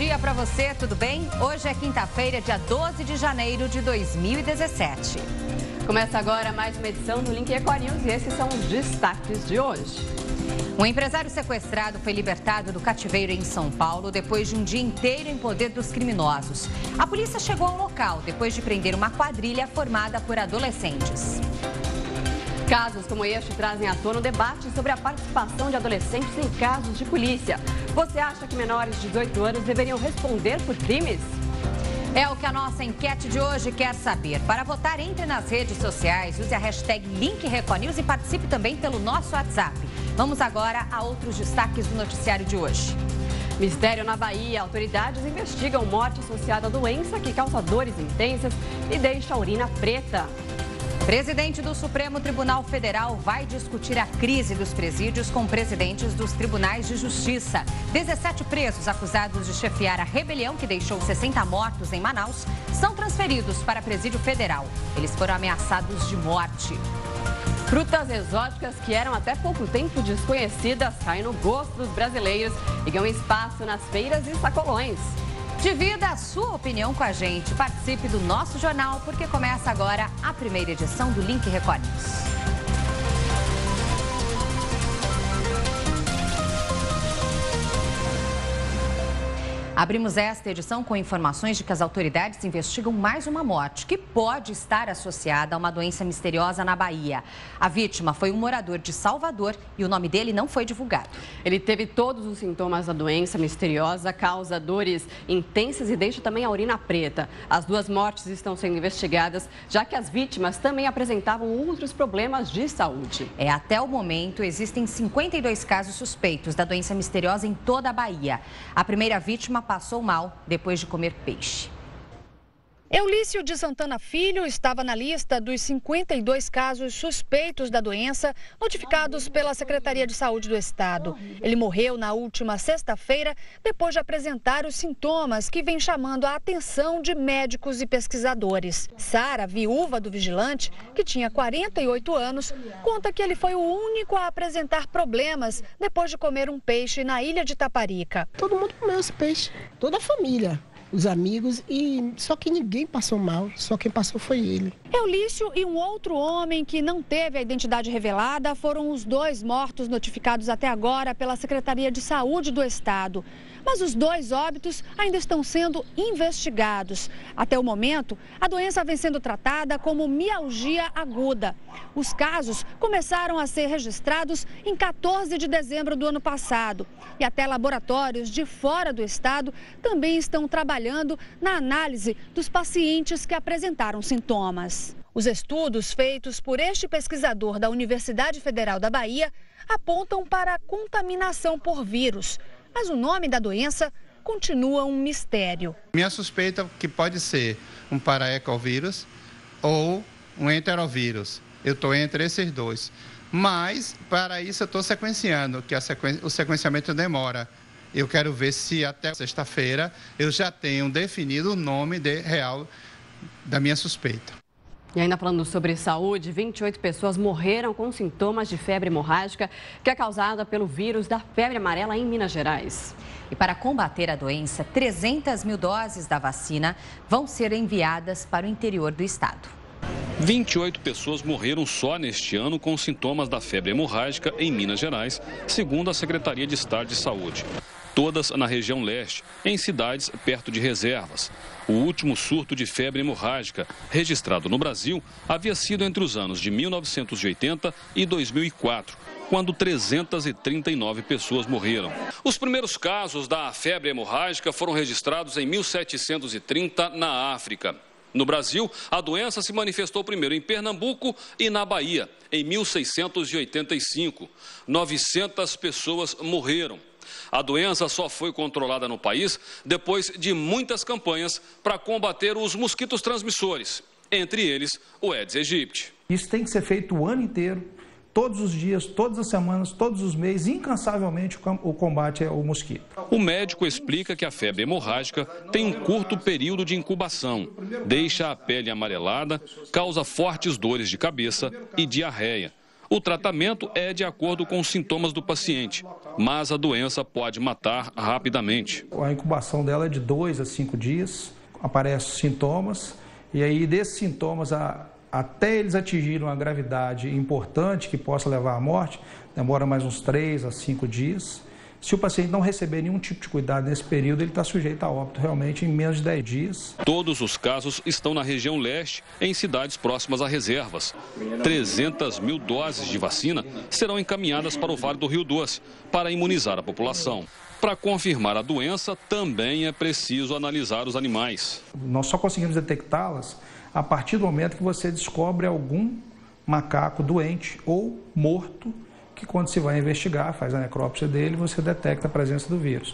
dia para você, tudo bem? Hoje é quinta-feira, dia 12 de janeiro de 2017. Começa agora mais uma edição do Link Record News e esses são os destaques de hoje. Um empresário sequestrado foi libertado do cativeiro em São Paulo depois de um dia inteiro em poder dos criminosos. A polícia chegou ao local depois de prender uma quadrilha formada por adolescentes. Casos como este trazem à tona o debate sobre a participação de adolescentes em casos de polícia. Você acha que menores de 18 anos deveriam responder por crimes? É o que a nossa enquete de hoje quer saber. Para votar, entre nas redes sociais, use a hashtag LinkRecordNews e participe também pelo nosso WhatsApp. Vamos agora a outros destaques do noticiário de hoje. Mistério na Bahia. Autoridades investigam morte associada à doença que causa dores intensas e deixa a urina preta. Presidente do Supremo Tribunal Federal vai discutir a crise dos presídios com presidentes dos tribunais de justiça. 17 presos acusados de chefiar a rebelião que deixou 60 mortos em Manaus são transferidos para presídio federal. Eles foram ameaçados de morte. Frutas exóticas que eram até pouco tempo desconhecidas caem no gosto dos brasileiros e ganham espaço nas feiras e sacolões. Divida a sua opinião com a gente. Participe do nosso jornal, porque começa agora a primeira edição do Link Record News. Abrimos esta edição com informações de que as autoridades investigam mais uma morte que pode estar associada a uma doença misteriosa na Bahia. A vítima foi um morador de Salvador e o nome dele não foi divulgado. Ele teve todos os sintomas da doença misteriosa, causa dores intensas e deixa também a urina preta. As duas mortes estão sendo investigadas, já que as vítimas também apresentavam outros problemas de saúde. Até o momento, existem 52 casos suspeitos da doença misteriosa em toda a Bahia. A primeira vítima passou mal depois de comer peixe. Eulício de Santana Filho estava na lista dos 52 casos suspeitos da doença notificados pela Secretaria de Saúde do Estado. Ele morreu na última sexta-feira depois de apresentar os sintomas que vêm chamando a atenção de médicos e pesquisadores. Sara, viúva do vigilante, que tinha 48 anos, conta que ele foi o único a apresentar problemas depois de comer um peixe na ilha de Taparica. Todo mundo comeu esse peixe, toda a família. Os amigos, e só que ninguém passou mal, só quem passou foi ele. Eulício e um outro homem que não teve a identidade revelada foram os dois mortos notificados até agora pela Secretaria de Saúde do Estado. Mas os dois óbitos ainda estão sendo investigados. Até o momento, a doença vem sendo tratada como mialgia aguda. Os casos começaram a ser registrados em 14 de dezembro do ano passado. E até laboratórios de fora do estado também estão trabalhando na análise dos pacientes que apresentaram sintomas. Os estudos feitos por este pesquisador da Universidade Federal da Bahia apontam para a contaminação por vírus. Mas o nome da doença continua um mistério. Minha suspeita é que pode ser um paraecovírus ou um enterovírus. Eu estou entre esses dois. Mas, para isso, eu estou sequenciando, que o sequenciamento demora. Eu quero ver se até sexta-feira eu já tenho definido o nome real da minha suspeita. E ainda falando sobre saúde, 28 pessoas morreram com sintomas de febre hemorrágica, que é causada pelo vírus da febre amarela em Minas Gerais. E para combater a doença, 300 mil doses da vacina vão ser enviadas para o interior do estado. 28 pessoas morreram só neste ano com sintomas da febre hemorrágica em Minas Gerais, segundo a Secretaria de Estado de Saúde. Todas na região leste, em cidades perto de reservas. O último surto de febre hemorrágica registrado no Brasil havia sido entre os anos de 1980 e 2004, quando 339 pessoas morreram. Os primeiros casos da febre hemorrágica foram registrados em 1730 na África. No Brasil, a doença se manifestou primeiro em Pernambuco e na Bahia, em 1685. 900 pessoas morreram. A doença só foi controlada no país depois de muitas campanhas para combater os mosquitos transmissores, entre eles o Aedes aegypti. Isso tem que ser feito o ano inteiro, todos os dias, todas as semanas, todos os meses, incansavelmente o combate ao mosquito. O médico explica que a febre hemorrágica tem um curto período de incubação, deixa a pele amarelada, causa fortes dores de cabeça e diarreia. O tratamento é de acordo com os sintomas do paciente, mas a doença pode matar rapidamente. A incubação dela é de 2 a 5 dias, aparecem os sintomas, e aí desses sintomas, até eles atingirem uma gravidade importante que possa levar à morte, demora mais uns 3 a 5 dias. Se o paciente não receber nenhum tipo de cuidado nesse período, ele está sujeito a óbito realmente em menos de 10 dias. Todos os casos estão na região leste, em cidades próximas a reservas. 300 mil doses de vacina serão encaminhadas para o Vale do Rio Doce, para imunizar a população. Para confirmar a doença, também é preciso analisar os animais. Nós só conseguimos detectá-las a partir do momento que você descobre algum macaco doente ou morto, que quando se vai investigar, faz a necrópsia dele, você detecta a presença do vírus.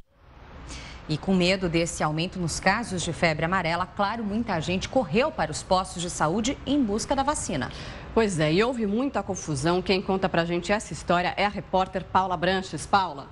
E com medo desse aumento nos casos de febre amarela, claro, muita gente correu para os postos de saúde em busca da vacina. Pois é, e houve muita confusão. Quem conta pra gente essa história é a repórter Paula Branches. Paula.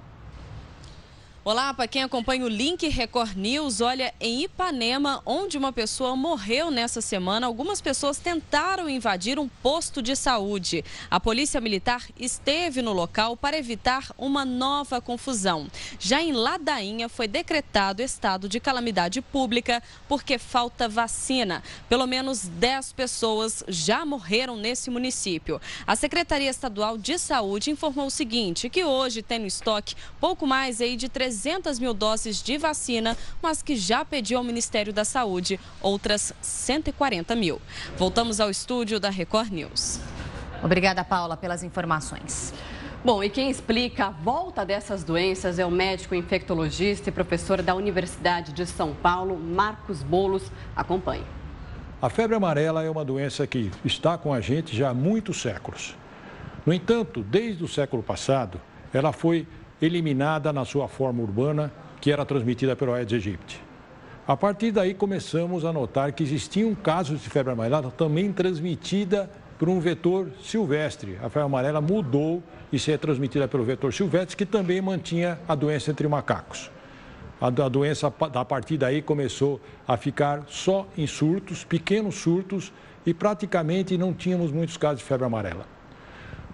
Olá, para quem acompanha o Link Record News, olha, em Ipanema, onde uma pessoa morreu nessa semana, algumas pessoas tentaram invadir um posto de saúde. A Polícia Militar esteve no local para evitar uma nova confusão. Já em Ladainha, foi decretado estado de calamidade pública porque falta vacina. Pelo menos 10 pessoas já morreram nesse município. A Secretaria Estadual de Saúde informou o seguinte, que hoje tem no estoque pouco mais aí de 300 mil doses de vacina, mas que já pediu ao Ministério da Saúde outras 140 mil. Voltamos ao estúdio da Record News. Obrigada, Paula, pelas informações. Bom, e quem explica a volta dessas doenças é o médico infectologista e professor da Universidade de São Paulo, Marcos Boulos. Acompanhe. A febre amarela é uma doença que está com a gente já há muitos séculos. No entanto, desde o século passado, ela foi eliminada na sua forma urbana, que era transmitida pelo Aedes aegypti. A partir daí, começamos a notar que existiam casos de febre amarela também transmitida por um vetor silvestre. A febre amarela mudou e se é transmitida pelo vetor silvestre, que também mantinha a doença entre macacos. A doença, a partir daí, começou a ficar só em surtos, pequenos surtos, e praticamente não tínhamos muitos casos de febre amarela.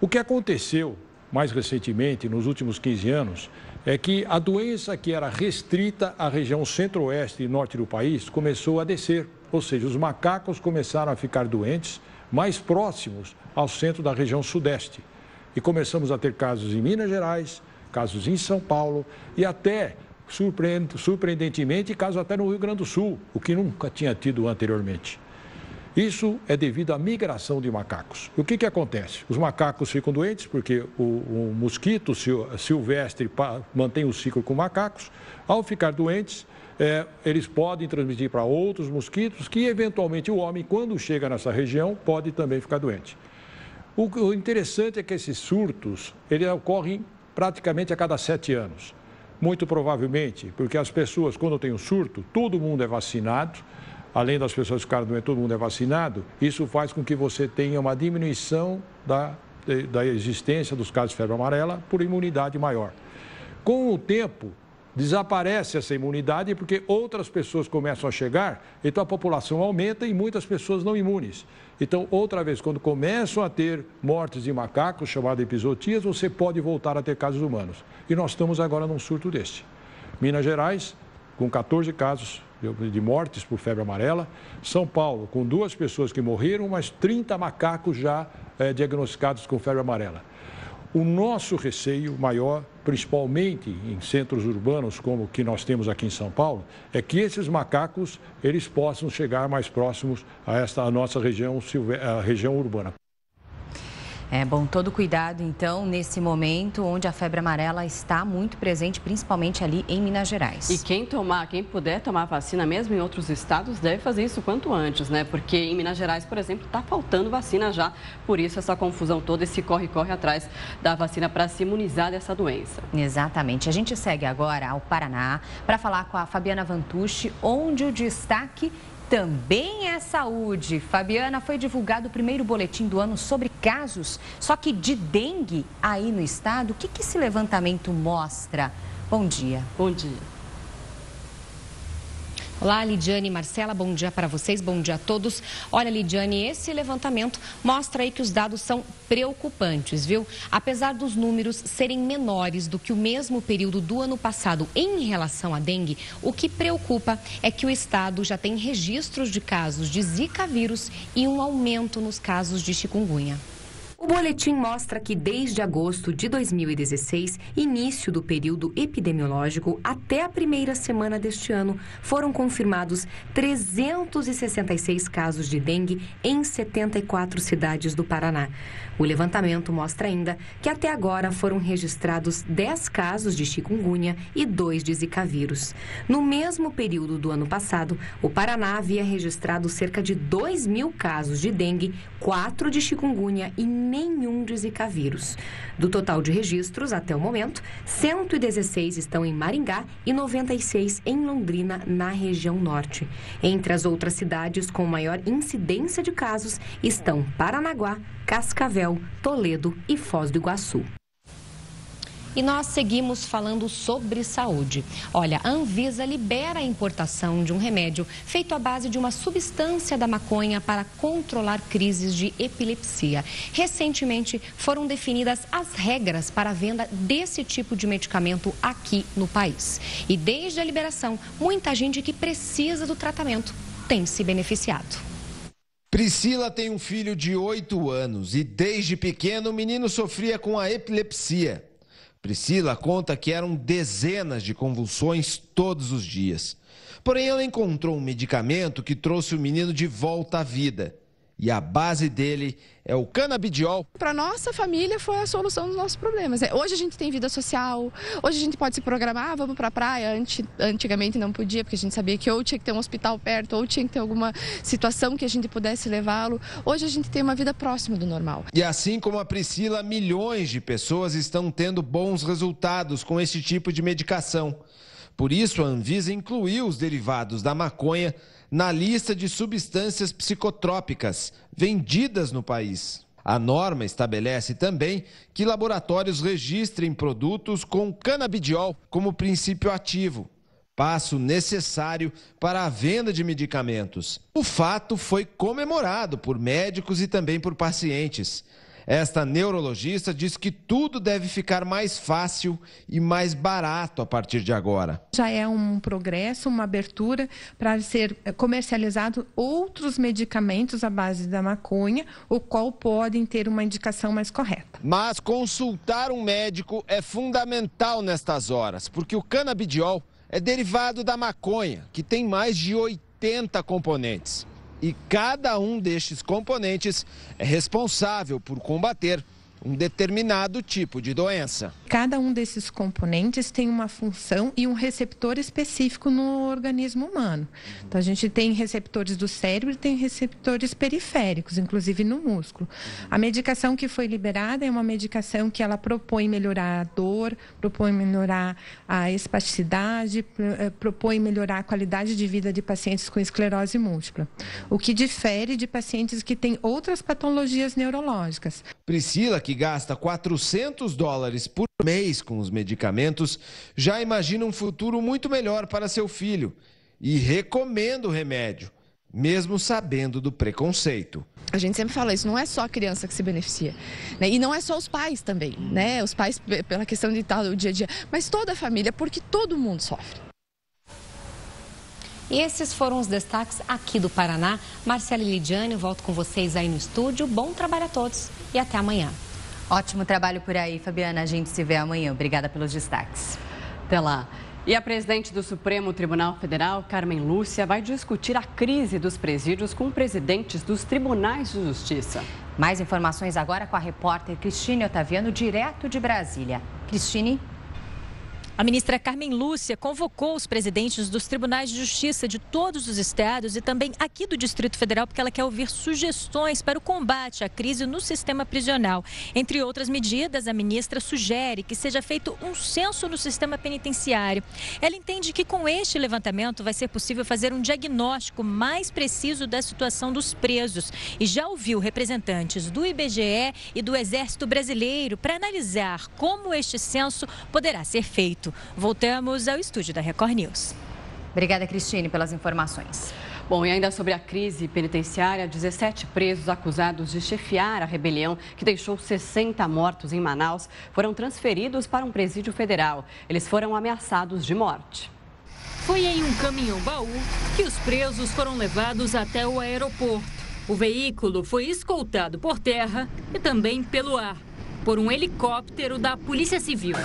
O que aconteceu mais recentemente, nos últimos 15 anos, é que a doença que era restrita à região centro-oeste e norte do país começou a descer. Ou seja, os macacos começaram a ficar doentes mais próximos ao centro da região sudeste. E começamos a ter casos em Minas Gerais, casos em São Paulo e até, surpreendentemente, casos até no Rio Grande do Sul, o que nunca tinha tido anteriormente. Isso é devido à migração de macacos. O que acontece? Os macacos ficam doentes porque o mosquito silvestre mantém o ciclo com macacos. Ao ficar doentes, eles podem transmitir para outros mosquitos que, eventualmente, o homem, quando chega nessa região, pode também ficar doente. O interessante é que esses surtos, eles ocorrem praticamente a cada 7 anos. Muito provavelmente, porque as pessoas, quando tem um surto, todo mundo é vacinado. Além das pessoas ficarem doentes, todo mundo é vacinado, isso faz com que você tenha uma diminuição da existência dos casos de febre amarela por imunidade maior. Com o tempo, desaparece essa imunidade porque outras pessoas começam a chegar, então a população aumenta e muitas pessoas não imunes. Então, outra vez, quando começam a ter mortes de macacos, chamadas epizootias, você pode voltar a ter casos humanos. E nós estamos agora num surto deste. Minas Gerais, com 14 casos de mortes por febre amarela. São Paulo, com 2 pessoas que morreram, mas 30 macacos já diagnosticados com febre amarela. O nosso receio maior, principalmente em centros urbanos como o que nós temos aqui em São Paulo, é que esses macacos eles possam chegar mais próximos a nossa região, a região urbana. É bom, todo cuidado, então, nesse momento onde a febre amarela está muito presente, principalmente ali em Minas Gerais. E quem puder tomar vacina, mesmo em outros estados, deve fazer isso quanto antes, né? Porque em Minas Gerais, por exemplo, está faltando vacina já. Por isso, essa confusão toda, esse corre-corre atrás da vacina para se imunizar dessa doença. Exatamente. A gente segue agora ao Paraná para falar com a Fabiana Vantucci, onde o destaque também é saúde. Fabiana, foi divulgado o primeiro boletim do ano sobre casos, só que de dengue aí no estado. O que esse levantamento mostra? Bom dia. Bom dia. Olá, Lidiane e Marcela, bom dia para vocês, bom dia a todos. Olha, Lidiane, esse levantamento mostra aí que os dados são preocupantes, viu? Apesar dos números serem menores do que o mesmo período do ano passado em relação à dengue, o que preocupa é que o estado já tem registros de casos de Zika vírus e um aumento nos casos de chikungunya. O boletim mostra que desde agosto de 2016, início do período epidemiológico, até a primeira semana deste ano, foram confirmados 366 casos de dengue em 74 cidades do Paraná. O levantamento mostra ainda que até agora foram registrados 10 casos de chikungunya e 2 de Zika vírus. No mesmo período do ano passado, o Paraná havia registrado cerca de 2.000 casos de dengue, 4 de chikungunya e nenhum de Zika vírus. Do total de registros, até o momento, 116 estão em Maringá e 96 em Londrina, na região norte. Entre as outras cidades com maior incidência de casos estão Paranaguá, Cascavel, Toledo e Foz do Iguaçu. E nós seguimos falando sobre saúde. Olha, a Anvisa libera a importação de um remédio feito à base de uma substância da maconha para controlar crises de epilepsia. Recentemente foram definidas as regras para a venda desse tipo de medicamento aqui no país. E desde a liberação, muita gente que precisa do tratamento tem se beneficiado. Priscila tem um filho de 8 anos e desde pequeno o menino sofria com a epilepsia. Priscila conta que eram dezenas de convulsões todos os dias. Porém, ela encontrou um medicamento que trouxe o menino de volta à vida. E a base dele é o canabidiol. Para nossa família foi a solução dos nossos problemas. Hoje a gente tem vida social, hoje a gente pode se programar, vamos para a praia. Antigamente não podia, porque a gente sabia que ou tinha que ter um hospital perto, ou tinha que ter alguma situação que a gente pudesse levá-lo. Hoje a gente tem uma vida próxima do normal. E assim como a Priscila, milhões de pessoas estão tendo bons resultados com esse tipo de medicação. Por isso, a Anvisa incluiu os derivados da maconha na lista de substâncias psicotrópicas vendidas no país. A norma estabelece também que laboratórios registrem produtos com canabidiol como princípio ativo, passo necessário para a venda de medicamentos. O fato foi comemorado por médicos e também por pacientes. Esta neurologista diz que tudo deve ficar mais fácil e mais barato a partir de agora. Já é um progresso, uma abertura para ser comercializado outros medicamentos à base da maconha, o qual podem ter uma indicação mais correta. Mas consultar um médico é fundamental nestas horas, porque o canabidiol é derivado da maconha, que tem mais de 80 componentes. E cada um destes componentes é responsável por combater um determinado tipo de doença. Cada um desses componentes tem uma função e um receptor específico no organismo humano. Então, a gente tem receptores do cérebro e tem receptores periféricos, inclusive no músculo. A medicação que foi liberada é uma medicação que ela propõe melhorar a dor, propõe melhorar a espasticidade, propõe melhorar a qualidade de vida de pacientes com esclerose múltipla, o que difere de pacientes que têm outras patologias neurológicas. Priscila, que gasta $400 por mês com os medicamentos, já imagina um futuro muito melhor para seu filho e recomenda o remédio, mesmo sabendo do preconceito. A gente sempre fala isso, não é só a criança que se beneficia, né? E não é só os pais também, né? Os pais pela questão de estar no dia a dia, mas toda a família, porque todo mundo sofre. E esses foram os destaques aqui do Paraná. Marcela e Lidiane, volto com vocês aí no estúdio. Bom trabalho a todos e até amanhã. Ótimo trabalho por aí, Fabiana. A gente se vê amanhã. Obrigada pelos destaques. Até lá. E a presidente do Supremo Tribunal Federal, Carmen Lúcia, vai discutir a crise dos presídios com presidentes dos tribunais de justiça. Mais informações agora com a repórter Cristine Otaviano, direto de Brasília. Cristine. A ministra Carmen Lúcia convocou os presidentes dos tribunais de justiça de todos os estados e também aqui do Distrito Federal, porque ela quer ouvir sugestões para o combate à crise no sistema prisional. Entre outras medidas, a ministra sugere que seja feito um censo no sistema penitenciário. Ela entende que com este levantamento vai ser possível fazer um diagnóstico mais preciso da situação dos presos e já ouviu representantes do IBGE e do Exército Brasileiro para analisar como este censo poderá ser feito. Voltamos ao estúdio da Record News. Obrigada, Cristine, pelas informações. Bom, e ainda sobre a crise penitenciária, 17 presos acusados de chefiar a rebelião que deixou 60 mortos em Manaus foram transferidos para um presídio federal. Eles foram ameaçados de morte. Foi em um caminhão-baú que os presos foram levados até o aeroporto. O veículo foi escoltado por terra e também pelo ar, por um helicóptero da Polícia Civil.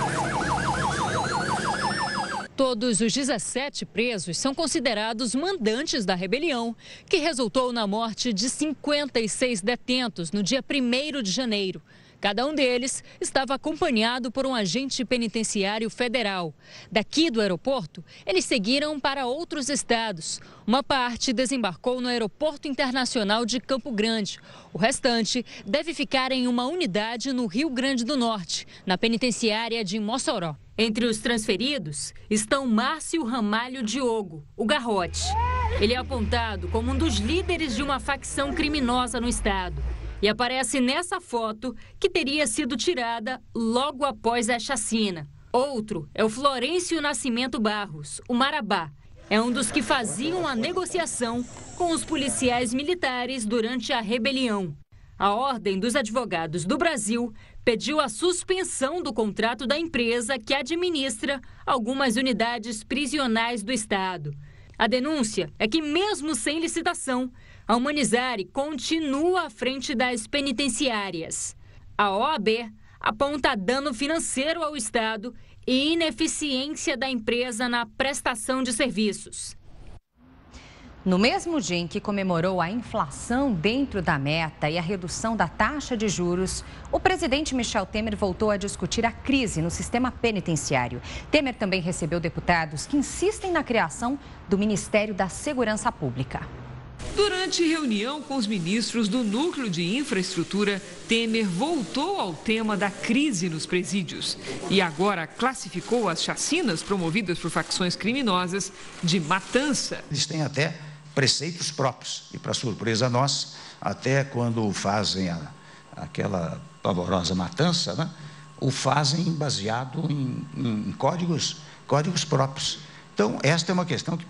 Todos os 17 presos são considerados mandantes da rebelião, que resultou na morte de 56 detentos no dia 1º de janeiro. Cada um deles estava acompanhado por um agente penitenciário federal. Daqui do aeroporto, eles seguiram para outros estados. Uma parte desembarcou no Aeroporto Internacional de Campo Grande. O restante deve ficar em uma unidade no Rio Grande do Norte, na penitenciária de Mossoró. Entre os transferidos estão Márcio Ramalho Diogo, o Garrote. Ele é apontado como um dos líderes de uma facção criminosa no estado. E aparece nessa foto que teria sido tirada logo após a chacina. Outro é o Florencio Nascimento Barros, o Marabá. É um dos que faziam a negociação com os policiais militares durante a rebelião. A Ordem dos Advogados do Brasil pediu a suspensão do contrato da empresa que administra algumas unidades prisionais do estado. A denúncia é que, mesmo sem licitação, a Humanizare continua à frente das penitenciárias. A OAB aponta dano financeiro ao Estado e ineficiência da empresa na prestação de serviços. No mesmo dia em que comemorou a inflação dentro da meta e a redução da taxa de juros, o presidente Michel Temer voltou a discutir a crise no sistema penitenciário. Temer também recebeu deputados que insistem na criação do Ministério da Segurança Pública. Durante reunião com os ministros do Núcleo de Infraestrutura, Temer voltou ao tema da crise nos presídios e agora classificou as chacinas promovidas por facções criminosas de matança. Eles têm até preceitos próprios e, para surpresa nossa, até quando fazem aquela pavorosa matança, né, o fazem baseado em códigos próprios. Então, esta é uma questão que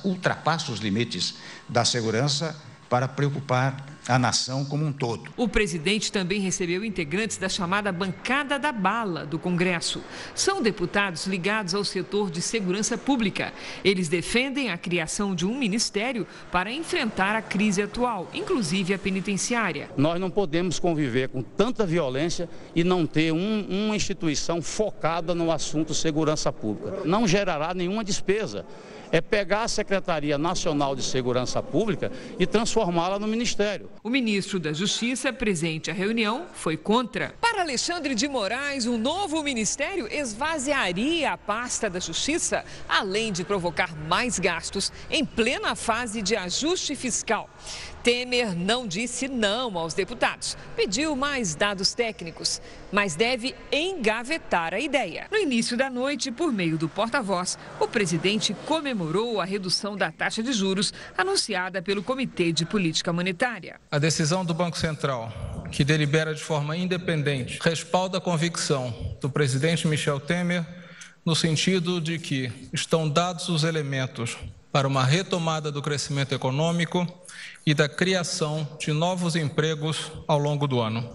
ultrapassa os limites da segurança para preocupar a nação como um todo. O presidente também recebeu integrantes da chamada Bancada da Bala do Congresso. São deputados ligados ao setor de segurança pública. Eles defendem a criação de um ministério para enfrentar a crise atual, inclusive a penitenciária. Nós não podemos conviver com tanta violência e não ter uma instituição focada no assunto segurança pública. Não gerará nenhuma despesa. É pegar a Secretaria Nacional de Segurança Pública e transformá-la no Ministério. O ministro da Justiça, presente à reunião, foi contra. Para Alexandre de Moraes, um novo ministério esvaziaria a pasta da Justiça, além de provocar mais gastos em plena fase de ajuste fiscal. Temer não disse não aos deputados, pediu mais dados técnicos, mas deve engavetar a ideia. No início da noite, por meio do porta-voz, o presidente comemorou a redução da taxa de juros anunciada pelo Comitê de Política Monetária. A decisão do Banco Central, que delibera de forma independente, respalda a convicção do presidente Michel Temer no sentido de que estão dados os elementos para uma retomada do crescimento econômico e da criação de novos empregos ao longo do ano.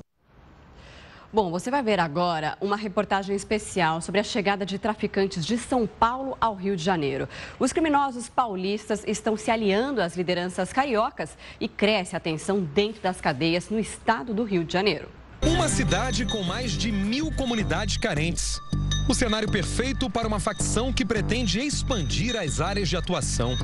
Bom, você vai ver agora uma reportagem especial sobre a chegada de traficantes de São Paulo ao Rio de Janeiro. Os criminosos paulistas estão se aliando às lideranças cariocas e cresce a tensão dentro das cadeias no estado do Rio de Janeiro. Uma cidade com mais de 1000 comunidades carentes. O cenário perfeito para uma facção que pretende expandir as áreas de atuação.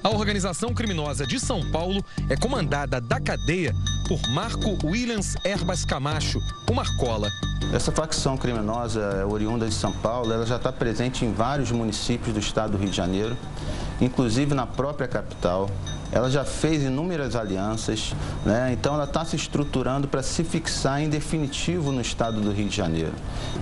A organização criminosa de São Paulo é comandada da cadeia por Marco Williams Herbas Camacho, o Marcola. Essa facção criminosa oriunda de São Paulo, ela já está presente em vários municípios do estado do Rio de Janeiro, inclusive na própria capital. Ela já fez inúmeras alianças, né? Então ela está se estruturando para se fixar em definitivo no estado do Rio de Janeiro.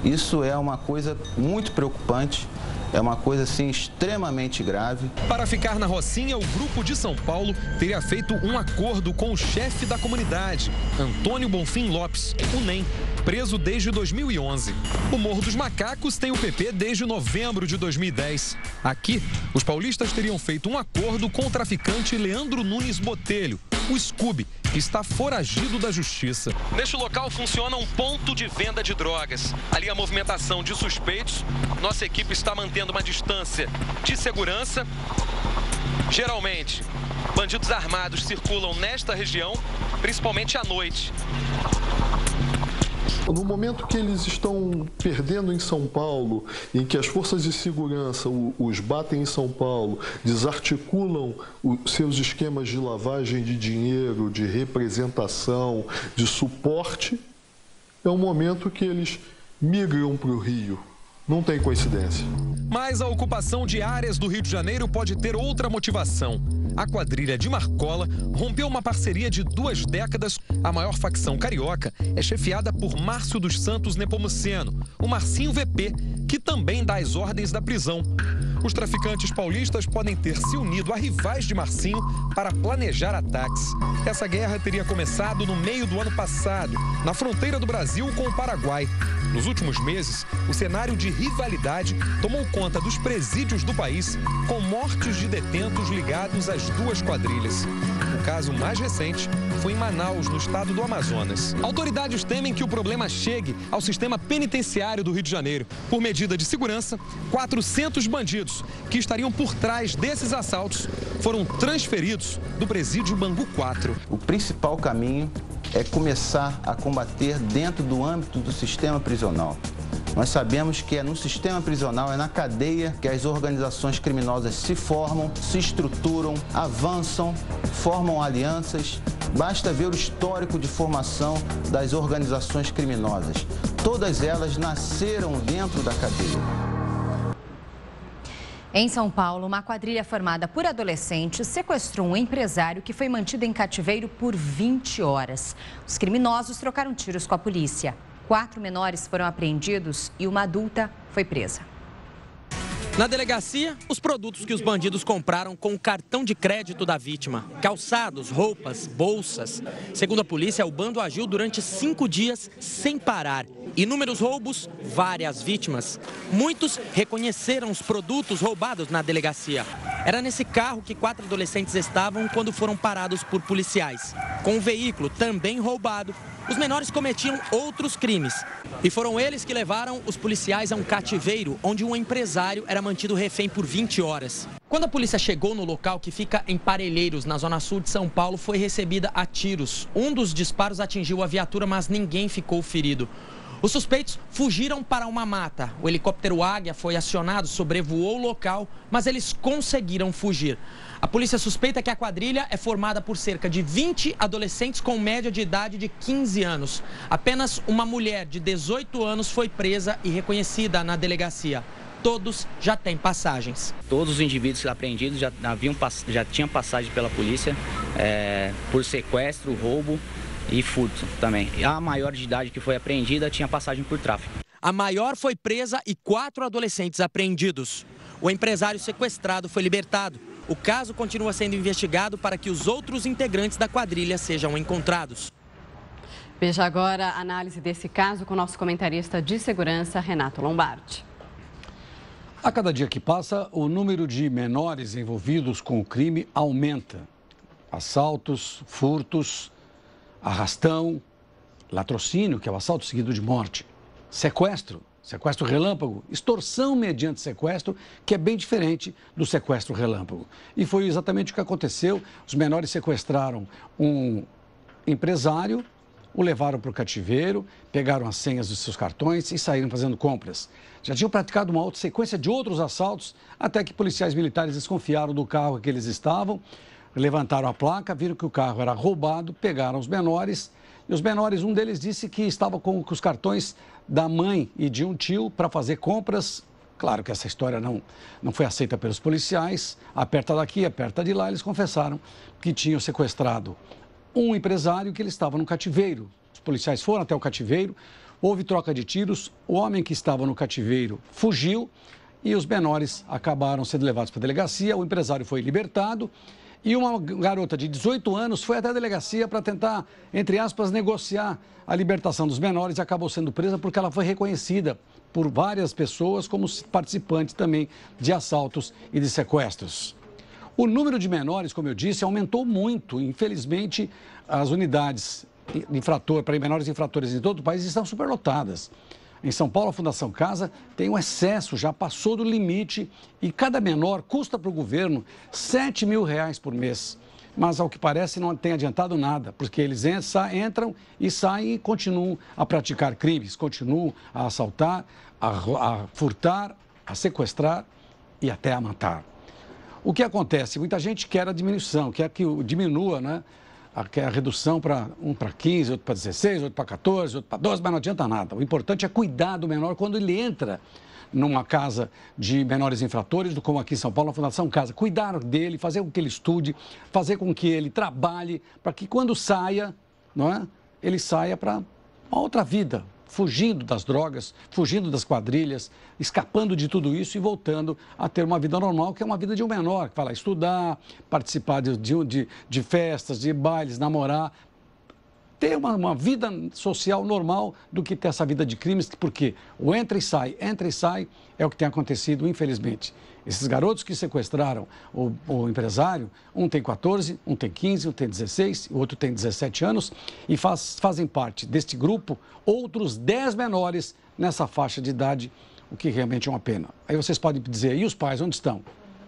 Isso é uma coisa muito preocupante. É uma coisa, assim, extremamente grave. Para ficar na Rocinha, o grupo de São Paulo teria feito um acordo com o chefe da comunidade, Antônio Bonfim Lopes, o NEM. preso desde 2011. O Morro dos Macacos tem o PP desde novembro de 2010. Aqui, os paulistas teriam feito um acordo com o traficante Leandro Nunes Botelho, o Scooby, que está foragido da justiça. Neste local funciona um ponto de venda de drogas. Ali a movimentação de suspeitos. Nossa equipe está mantendo uma distância de segurança. Geralmente, bandidos armados circulam nesta região, principalmente à noite. No momento que eles estão perdendo em São Paulo, em que as forças de segurança os batem em São Paulo, desarticulam os seus esquemas de lavagem de dinheiro, de representação, de suporte, é um momento que eles migram para o Rio. Não tem coincidência. Mas a ocupação de áreas do Rio de Janeiro pode ter outra motivação. A quadrilha de Marcola rompeu uma parceria de 2 décadas. A maior facção carioca é chefiada por Márcio dos Santos Nepomuceno, o Marcinho VP, que também dá as ordens da prisão. Os traficantes paulistas podem ter se unido a rivais de Marcinho para planejar ataques. Essa guerra teria começado no meio do ano passado, na fronteira do Brasil com o Paraguai. Nos últimos meses, o cenário de rivalidade tomou conta dos presídios do país, com mortes de detentos ligados às 2 quadrilhas. O caso mais recente foi em Manaus, no estado do Amazonas. Autoridades temem que o problema chegue ao sistema penitenciário do Rio de Janeiro. Por medida de segurança, 400 bandidos que estariam por trás desses assaltos foram transferidos do presídio Bangu 4. O principal caminho é começar a combater dentro do âmbito do sistema prisional. Nós sabemos que é no sistema prisional, é na cadeia que as organizações criminosas se formam, se estruturam, avançam, formam alianças. Basta ver o histórico de formação das organizações criminosas. Todas elas nasceram dentro da cadeia. Em São Paulo, uma quadrilha formada por adolescentes sequestrou um empresário que foi mantido em cativeiro por 20 horas. Os criminosos trocaram tiros com a polícia. 4 menores foram apreendidos e uma adulta foi presa. Na delegacia, os produtos que os bandidos compraram com o cartão de crédito da vítima. Calçados, roupas, bolsas. Segundo a polícia, o bando agiu durante 5 dias sem parar. Inúmeros roubos, várias vítimas. Muitos reconheceram os produtos roubados na delegacia. Era nesse carro que 4 adolescentes estavam quando foram parados por policiais. Com o veículo também roubado, os menores cometiam outros crimes. E foram eles que levaram os policiais a um cativeiro, onde um empresário era mantido refém por 20 horas. Quando a polícia chegou no local, que fica em Parelheiros, na zona sul de São Paulo, foi recebida a tiros. Um dos disparos atingiu a viatura, mas ninguém ficou ferido. Os suspeitos fugiram para uma mata. O helicóptero Águia foi acionado, sobrevoou o local, mas eles conseguiram fugir. A polícia suspeita que a quadrilha é formada por cerca de 20 adolescentes com média de idade de 15 anos. Apenas uma mulher de 18 anos foi presa e reconhecida na delegacia. Todos já têm passagens. Todos os indivíduos apreendidos já tinham passagem pela polícia por sequestro, roubo e furto também. A maior de idade que foi apreendida tinha passagem por tráfico. A maior foi presa e 4 adolescentes apreendidos. O empresário sequestrado foi libertado. O caso continua sendo investigado para que os outros integrantes da quadrilha sejam encontrados. Veja agora a análise desse caso com o nosso comentarista de segurança, Renato Lombardi. A cada dia que passa, o número de menores envolvidos com o crime aumenta. Assaltos, furtos, arrastão, latrocínio, que é o assalto seguido de morte, sequestro relâmpago, extorsão mediante sequestro, que é bem diferente do sequestro relâmpago. E foi exatamente o que aconteceu. Os menores sequestraram um empresário, o levaram para o cativeiro, pegaram as senhas dos seus cartões e saíram fazendo compras. Já tinham praticado uma outra sequência de outros assaltos, até que policiais militares desconfiaram do carro que eles estavam, levantaram a placa, viram que o carro era roubado, pegaram os menores. E os menores, um deles disse que estava com os cartões da mãe e de um tio para fazer compras. Claro que essa história não foi aceita pelos policiais. Aperta daqui, aperta de lá. Eles confessaram que tinham sequestrado um empresário que ele estava no cativeiro. Os policiais foram até o cativeiro, houve troca de tiros. O homem que estava no cativeiro fugiu e os menores acabaram sendo levados para a delegacia. O empresário foi libertado E uma garota de 18 anos foi até a delegacia para tentar, entre aspas, negociar a libertação dos menores e acabou sendo presa porque ela foi reconhecida por várias pessoas como participante também de assaltos e de sequestros. O número de menores, como eu disse, aumentou muito. Infelizmente, as unidades para menores infratores em todo o país estão superlotadas. Em São Paulo, a Fundação Casa tem um excesso, já passou do limite e cada menor custa para o governo R$7 mil por mês. Mas, ao que parece, não tem adiantado nada, porque eles entram e saem e continuam a praticar crimes, continuam a assaltar, a furtar, a sequestrar e até a matar. O que acontece? Muita gente quer a diminuição, quer que diminua, né? A redução para um para 15, outro para 16, outro para 14, outro para 12, mas não adianta nada. O importante é cuidar do menor quando ele entra numa casa de menores infratores, como aqui em São Paulo, a Fundação Casa. Cuidar dele, fazer com que ele estude, fazer com que ele trabalhe, para que quando saia, não é? Ele saia para uma outra vida, fugindo das drogas, fugindo das quadrilhas, escapando de tudo isso e voltando a ter uma vida normal, que é uma vida de um menor, que vai lá estudar, participar de festas, de bailes, namorar, ter uma vida social normal do que ter essa vida de crimes, porque o entra e sai é o que tem acontecido, infelizmente. Esses garotos que sequestraram o empresário, um tem 14, um tem 15, um tem 16, o outro tem 17 anos e fazem parte deste grupo outros 10 menores nessa faixa de idade, o que realmente é uma pena. Aí vocês podem dizer, e os pais onde estão?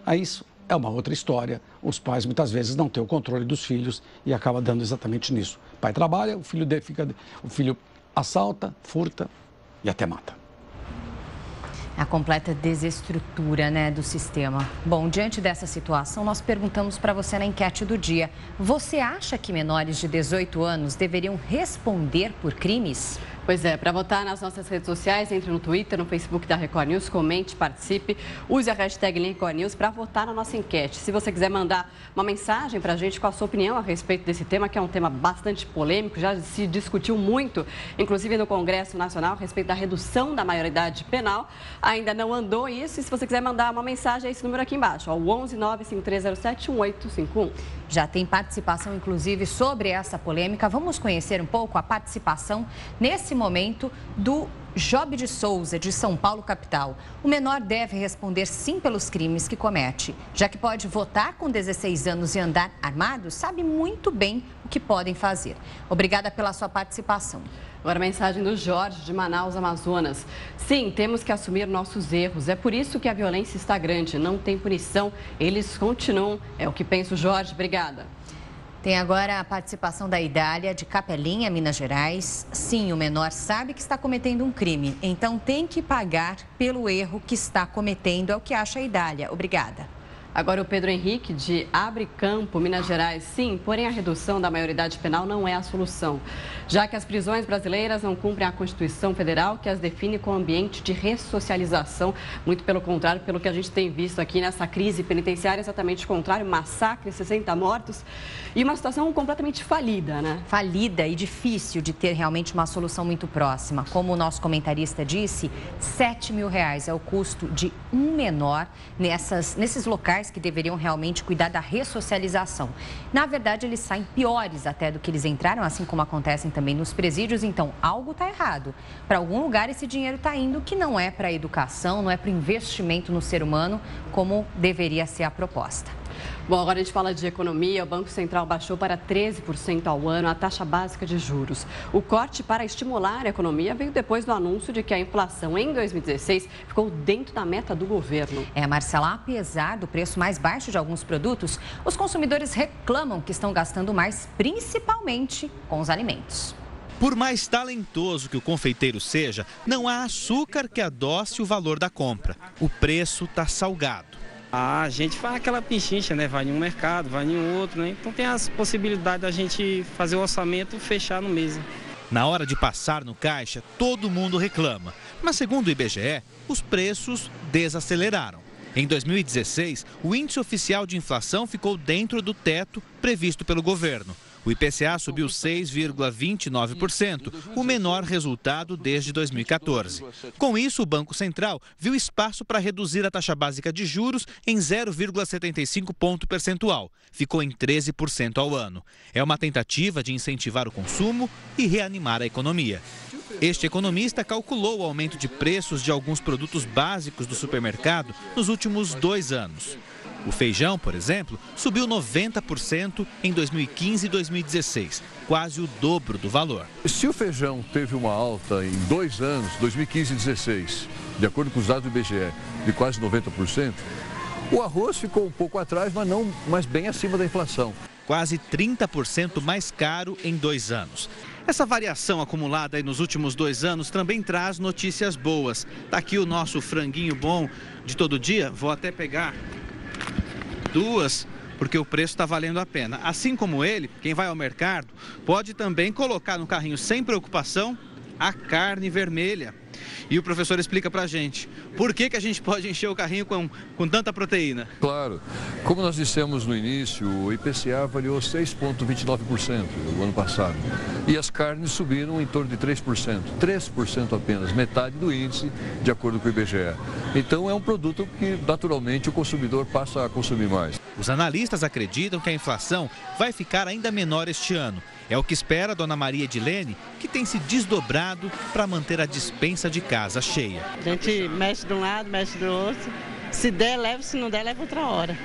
Aí isso é uma outra história. Os pais muitas vezes não têm o controle dos filhos e acaba dando exatamente nisso. O pai trabalha, o filho assalta, furta e até mata. A completa desestrutura, né, do sistema. Bom, diante dessa situação, nós perguntamos para você na enquete do dia. Você acha que menores de 18 anos deveriam responder por crimes? Pois é, para votar nas nossas redes sociais, entre no Twitter, no Facebook da Record News, comente, participe, use a hashtag Record News para votar na nossa enquete. Se você quiser mandar uma mensagem para a gente com a sua opinião a respeito desse tema, que é um tema bastante polêmico, já se discutiu muito, inclusive no Congresso Nacional, a respeito da redução da maioridade penal. Ainda não andou isso, e se você quiser mandar uma mensagem, é esse número aqui embaixo, o 11 95307 1851. Já tem participação, inclusive, sobre essa polêmica. Vamos conhecer um pouco a participação nesse momento do Job de Souza, de São Paulo, capital. O menor deve responder sim pelos crimes que comete. Já que pode votar com 16 anos e andar armado, sabe muito bem o que podem fazer. Obrigada pela sua participação. Agora a mensagem do Jorge, de Manaus, Amazonas. Sim, temos que assumir nossos erros. É por isso que a violência está grande. Não tem punição, eles continuam. É o que pensa o Jorge. Obrigada. Tem agora a participação da Idália, de Capelinha, Minas Gerais. Sim, o menor sabe que está cometendo um crime, então tem que pagar pelo erro que está cometendo, é o que acha a Idália. Obrigada. Agora o Pedro Henrique, de Abre Campo, Minas Gerais. Sim, porém a redução da maioridade penal não é a solução, já que as prisões brasileiras não cumprem a Constituição Federal, que as define com ambiente de ressocialização. Muito pelo contrário, pelo que a gente tem visto aqui nessa crise penitenciária, exatamente o contrário, massacre, 60 mortos e uma situação completamente falida, né? Falida e difícil de ter realmente uma solução muito próxima. Como o nosso comentarista disse, R$7 mil é o custo de um menor nesses locais que deveriam realmente cuidar da ressocialização. Na verdade, eles saem piores até do que eles entraram, assim como acontecem também nos presídios. Então, algo está errado. Para algum lugar, esse dinheiro está indo que não é para a educação, não é para o investimento no ser humano, como deveria ser a proposta. Bom, agora a gente fala de economia. O Banco Central baixou para 13% ao ano a taxa básica de juros. O corte para estimular a economia veio depois do anúncio de que a inflação em 2016 ficou dentro da meta do governo. Marcela, apesar do preço mais baixo de alguns produtos, os consumidores reclamam que estão gastando mais, principalmente com os alimentos. Por mais talentoso que o confeiteiro seja, não há açúcar que adoce o valor da compra. O preço está salgado. A gente faz aquela pichincha, né? Vai em um mercado, vai em um outro, né? Então tem as possibilidades da gente fazer o orçamento e fechar no mês. Na hora de passar no caixa, todo mundo reclama. Mas segundo o IBGE, os preços desaceleraram. Em 2016, o índice oficial de inflação ficou dentro do teto previsto pelo governo. O IPCA subiu 6,29%, o menor resultado desde 2014. Com isso, o Banco Central viu espaço para reduzir a taxa básica de juros em 0,75 ponto percentual. Ficou em 13% ao ano. É uma tentativa de incentivar o consumo e reanimar a economia. Este economista calculou o aumento de preços de alguns produtos básicos do supermercado nos últimos 2 anos. O feijão, por exemplo, subiu 90% em 2015 e 2016, quase o dobro do valor. Se o feijão teve uma alta em 2 anos, 2015 e 2016, de acordo com os dados do IBGE, de quase 90%, o arroz ficou um pouco atrás, mas bem acima da inflação. Quase 30% mais caro em 2 anos. Essa variação acumulada aí nos últimos 2 anos também traz notícias boas. Tá aqui o nosso franguinho bom de todo dia. Vou até pegar 2, porque o preço está valendo a pena. Assim como ele, quem vai ao mercado pode também colocar no carrinho sem preocupação a carne vermelha. E o professor explica pra gente por que a gente pode encher o carrinho com tanta proteína. Claro, como nós dissemos no início, o IPCA avaliou 6,29% no ano passado. E as carnes subiram em torno de 3%. 3% apenas, metade do índice, de acordo com o IBGE. Então é um produto que naturalmente o consumidor passa a consumir mais. Os analistas acreditam que a inflação vai ficar ainda menor este ano. É o que espera a dona Maria Edilene, que tem se desdobrado para manter a despensa de casa cheia. A gente mexe de um lado, mexe do outro. Se der, leva, se não der, leva outra hora.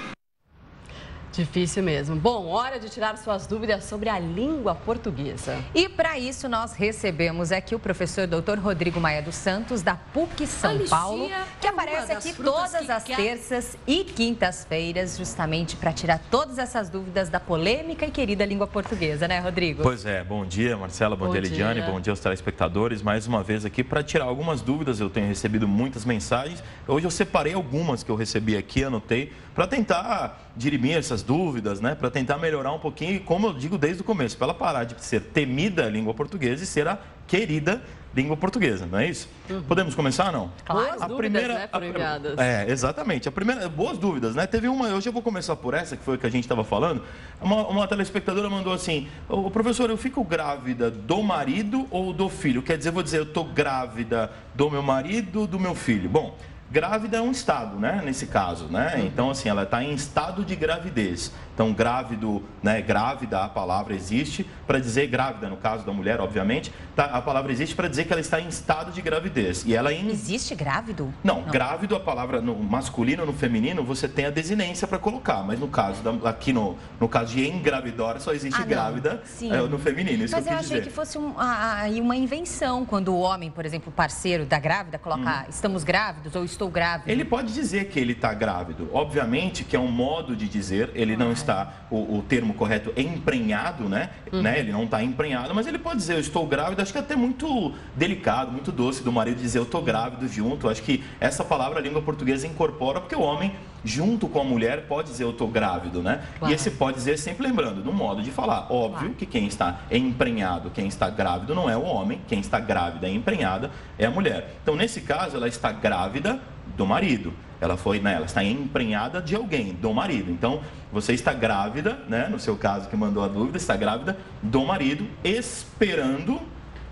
Difícil mesmo. Bom, hora de tirar suas dúvidas sobre a língua portuguesa. E para isso nós recebemos aqui o professor Dr. Rodrigo Maia dos Santos, da PUC São Paulo, que aparece aqui todas as terças e quintas-feiras, justamente para tirar todas essas dúvidas da polêmica e querida língua portuguesa, né, Rodrigo? Pois é. Bom dia, Marcela. Bom dia, Lidiane. Bom dia aos telespectadores. Mais uma vez aqui para tirar algumas dúvidas. Eu tenho recebido muitas mensagens. Hoje eu separei algumas que eu recebi aqui, anotei, para tentar dirimir essas dúvidas, né? Para tentar melhorar um pouquinho, e como eu digo desde o começo, para ela parar de ser temida a língua portuguesa e ser a querida língua portuguesa, não é isso? Podemos começar, não? Claro, as dúvidas, né, foram enviadas. Exatamente. Boas dúvidas, né? Teve uma, hoje eu vou começar por essa, que foi o que a gente estava falando. Uma telespectadora mandou assim: "Ô, professor, eu fico grávida do marido ou do filho?" Quer dizer, eu vou dizer, eu estou grávida do meu marido ou do meu filho? Bom, grávida é um estado, né? Nesse caso, né? Então, assim, ela está em estado de gravidez. Então, grávido, né? Grávida, a palavra existe para dizer grávida, no caso da mulher, obviamente. Tá? A palavra existe para dizer que ela está em estado de gravidez. E ela Existe grávido? Não, grávido, a palavra no masculino, no feminino, você tem a desinência para colocar. Mas no caso, aqui no caso de engravidar, só existe grávida no feminino. Isso mas que eu achei que fosse uma invenção, quando o homem, por exemplo, o parceiro da grávida, coloca estamos grávidos ou estou grávido. Ele pode dizer que ele está grávido. Obviamente que é um modo de dizer, ele não está, o termo correto é emprenhado, né? Ele não está emprenhado, mas ele pode dizer eu estou grávido. Acho que é até muito delicado, muito doce do marido dizer eu estou grávido junto. Acho que essa palavra a língua portuguesa incorpora, porque o homem, junto com a mulher, pode dizer eu estou grávido, né? Claro. E esse pode dizer, sempre lembrando, no modo de falar. Óbvio que quem está emprenhado, quem está grávido não é o homem, quem está grávida e emprenhada é a mulher. Então, nesse caso, ela está grávida do marido. Ela está emprenhada de alguém, do marido. Então, você está grávida, né? No seu caso que mandou a dúvida, está grávida do marido, esperando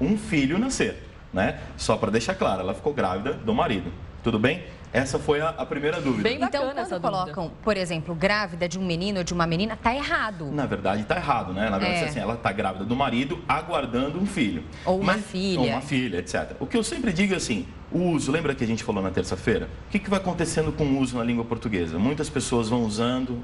um filho nascer, né? Só para deixar claro, ela ficou grávida do marido. Tudo bem? Essa foi a primeira dúvida. Bem bacana essa dúvida. Então, quando colocam, por exemplo, grávida de um menino ou de uma menina, tá errado. Na verdade, tá errado, né? Na verdade, assim, ela tá grávida do marido, aguardando um filho. Ou uma filha. Ou uma filha, etc. O que eu sempre digo é assim, o uso, lembra que a gente falou na terça-feira? O que vai acontecendo com o uso na língua portuguesa? Muitas pessoas vão usando.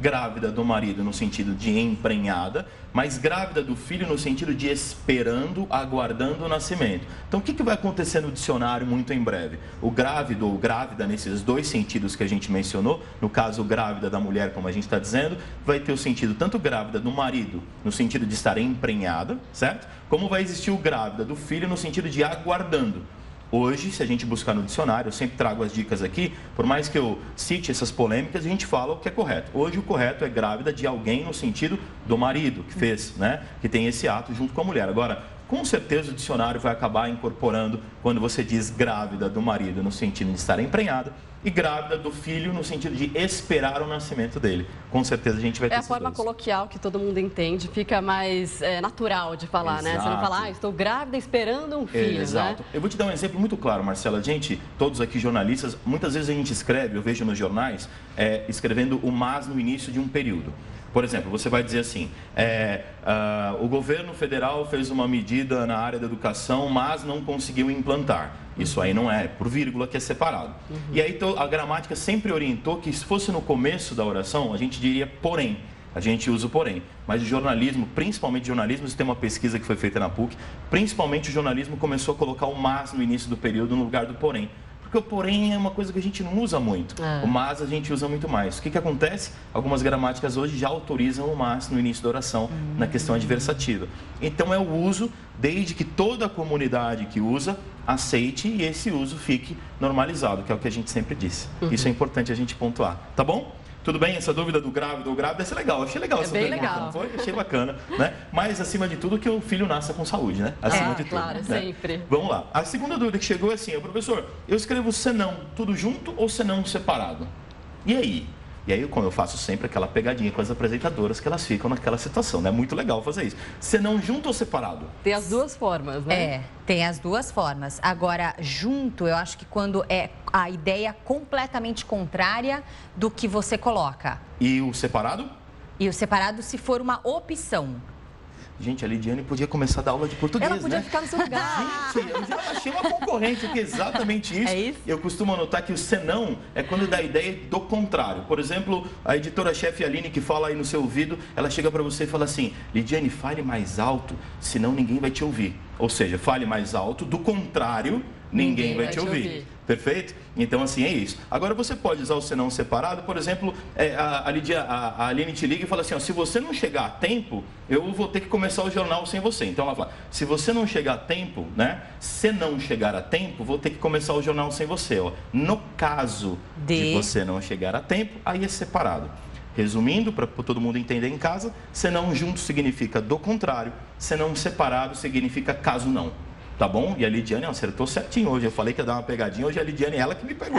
Grávida do marido no sentido de emprenhada, mas grávida do filho no sentido de esperando, aguardando o nascimento. Então, o que vai acontecer no dicionário muito em breve? O grávido ou grávida, nesses dois sentidos que a gente mencionou, no caso, grávida da mulher, como a gente está dizendo, vai ter o sentido tanto grávida do marido, no sentido de estar emprenhada, certo? Como vai existir o grávida do filho no sentido de aguardando. Hoje, se a gente buscar no dicionário, eu sempre trago as dicas aqui, por mais que eu cite essas polêmicas, a gente fala o que é correto. Hoje, o correto é grávida de alguém no sentido do marido que fez, né? Que tem esse ato junto com a mulher. Agora, com certeza o dicionário vai acabar incorporando quando você diz grávida do marido no sentido de estar emprenhada e grávida do filho no sentido de esperar o nascimento dele. Com certeza a gente vai ter a forma coloquial que todo mundo entende, fica mais natural de falar, né? Você não fala, estou grávida esperando um filho, Exato. Né? Eu vou te dar um exemplo muito claro, Marcela. Gente, todos aqui jornalistas, muitas vezes a gente escreve, eu vejo nos jornais, escrevendo o mas no início de um período. Por exemplo, você vai dizer assim, o governo federal fez uma medida na área da educação, mas não conseguiu implantar. Isso aí não é por vírgula que é separado. E aí a gramática sempre orientou que se fosse no começo da oração, a gente diria porém. A gente usa o porém. Mas o jornalismo, principalmente o jornalismo, isso tem uma pesquisa que foi feita na PUC, principalmente o jornalismo começou a colocar o mas no início do período no lugar do porém. Porque o porém é uma coisa que a gente não usa muito. O mas a gente usa muito mais. O que acontece? Algumas gramáticas hoje já autorizam o mas no início da oração, na questão adversativa. Então é o uso, desde que toda a comunidade que usa aceite e esse uso fique normalizado, que é o que a gente sempre disse. Isso é importante a gente pontuar. Tá bom? Tudo bem? Essa dúvida do grávido ou grávida, essa é legal. Achei legal essa pergunta. Legal. Não foi? Achei bacana, né? Mas, acima de tudo, que o filho nasça com saúde, né? Acima de tudo. Claro, né? sempre. Vamos lá. A segunda dúvida que chegou é assim, professor, eu escrevo senão tudo junto ou senão separado? E aí? E aí, como eu faço sempre aquela pegadinha com as apresentadoras, que elas ficam naquela situação, né? Muito legal fazer isso. Senão junto ou separado? Tem as duas formas, né? Tem as duas formas. Agora, junto, eu acho que quando é a ideia completamente contrária do que você coloca. E o separado? E o separado se for uma opção. Gente, a Lidiane podia começar a dar aula de português, Ela podia ficar no seu lugar. Gente, eu já achei uma concorrente aqui, exatamente isso. É isso? Eu costumo anotar que o senão é quando dá a ideia do contrário. Por exemplo, a editora-chefe Aline, que fala aí no seu ouvido, ela chega para você e fala assim, Lidiane, fale mais alto, senão ninguém vai te ouvir. Ou seja, fale mais alto, do contrário, ninguém vai te ouvir. Perfeito? Então, assim, é isso. Agora, você pode usar o senão separado. Por exemplo, a Aline te liga e fala assim, ó, se você não chegar a tempo, eu vou ter que começar o jornal sem você. Então, ela fala, se você não chegar a tempo, né? Se não chegar a tempo, vou ter que começar o jornal sem você. Ó. No caso de você não chegar a tempo, aí é separado. Resumindo, para todo mundo entender em casa, senão junto significa do contrário, senão separado significa caso não. Tá bom? E a Lidiane acertou certinho hoje. Eu falei que ia dar uma pegadinha, hoje a Lidiane é ela que me pegou.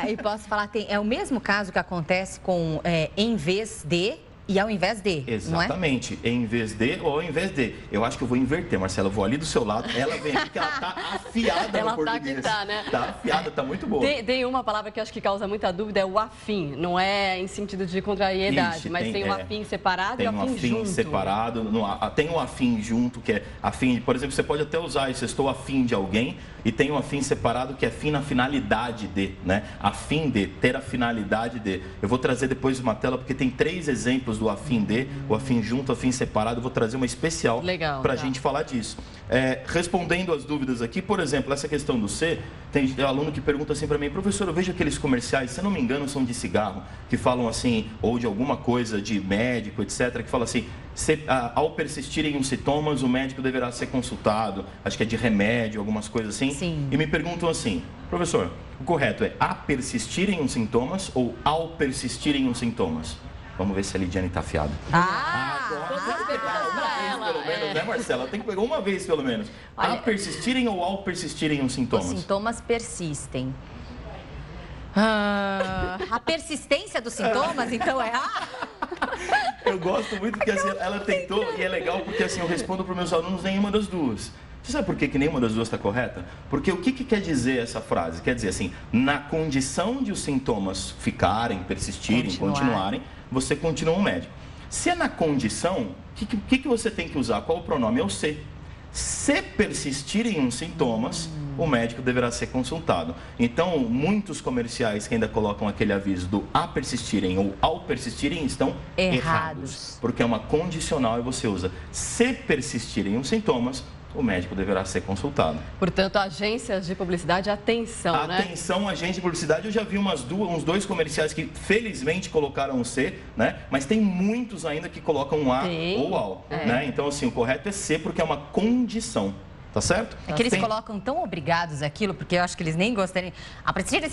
E posso falar, é o mesmo caso que acontece com em vez de e ao invés de, exatamente, não é? Em vez de ou ao invés de. Eu acho que eu vou inverter, Marcela. Eu vou ali do seu lado, ela vem aqui, que ela tá afiada no português. Ela tá, né? Tá afiada, tá muito boa. Tem uma palavra que eu acho que causa muita dúvida, é o afim. Não é em sentido de contrariedade, mas tem o afim separado e o afim junto. Tem um afim separado, tem o afim junto, que é afim, por exemplo, você pode até usar isso, estou afim de alguém, e tem o afim separado, que é afim na finalidade de, né? Afim de, ter a finalidade de. Eu vou trazer depois uma tela, porque tem 3 exemplos do afim de, o afim junto, o afim separado. Eu vou trazer uma especial para a gente falar disso. Respondendo as dúvidas aqui, por exemplo, essa questão do C, tem aluno que pergunta assim para mim, professor, eu vejo aqueles comerciais, se eu não me engano, são de cigarro, que falam assim, ou de alguma coisa de médico, etc., que fala assim, ao persistirem os sintomas, o médico deverá ser consultado, acho que é de remédio, algumas coisas assim. Sim. E me perguntam assim, professor, o correto é a persistirem os sintomas ou ao persistirem os sintomas? Vamos ver se a Lidiane está afiada. Pelo menos, né, Marcela? Tem que pegar uma vez, pelo menos. Olha, a persistirem ou ao persistirem os sintomas? Os sintomas persistem. A persistência dos sintomas, então é a... Eu gosto muito porque assim, ela tentou, e é legal porque assim, eu respondo para os meus alunos nenhuma das duas. Você sabe por que nenhuma das duas está correta? Porque o que quer dizer essa frase? Quer dizer assim, na condição de os sintomas ficarem, persistirem, continuarem, você continua um médico. Se é na condição, o que você tem que usar? Qual o pronome? É o se. Se persistirem os sintomas, o médico deverá ser consultado. Então, muitos comerciais que ainda colocam aquele aviso do a persistirem ou ao persistirem estão errados. Porque é uma condicional e você usa se persistirem os sintomas, o médico deverá ser consultado. Portanto, agências de publicidade, atenção, né? Atenção, agência de publicidade. Eu já vi uns 2 comerciais que felizmente colocaram o C, né? Mas tem muitos ainda que colocam A ou ao, né? Então, assim, o correto é C porque é uma condição. Tá certo? É que eles colocam tão obrigados aquilo, porque eu acho que eles nem gostariam. A Priscila,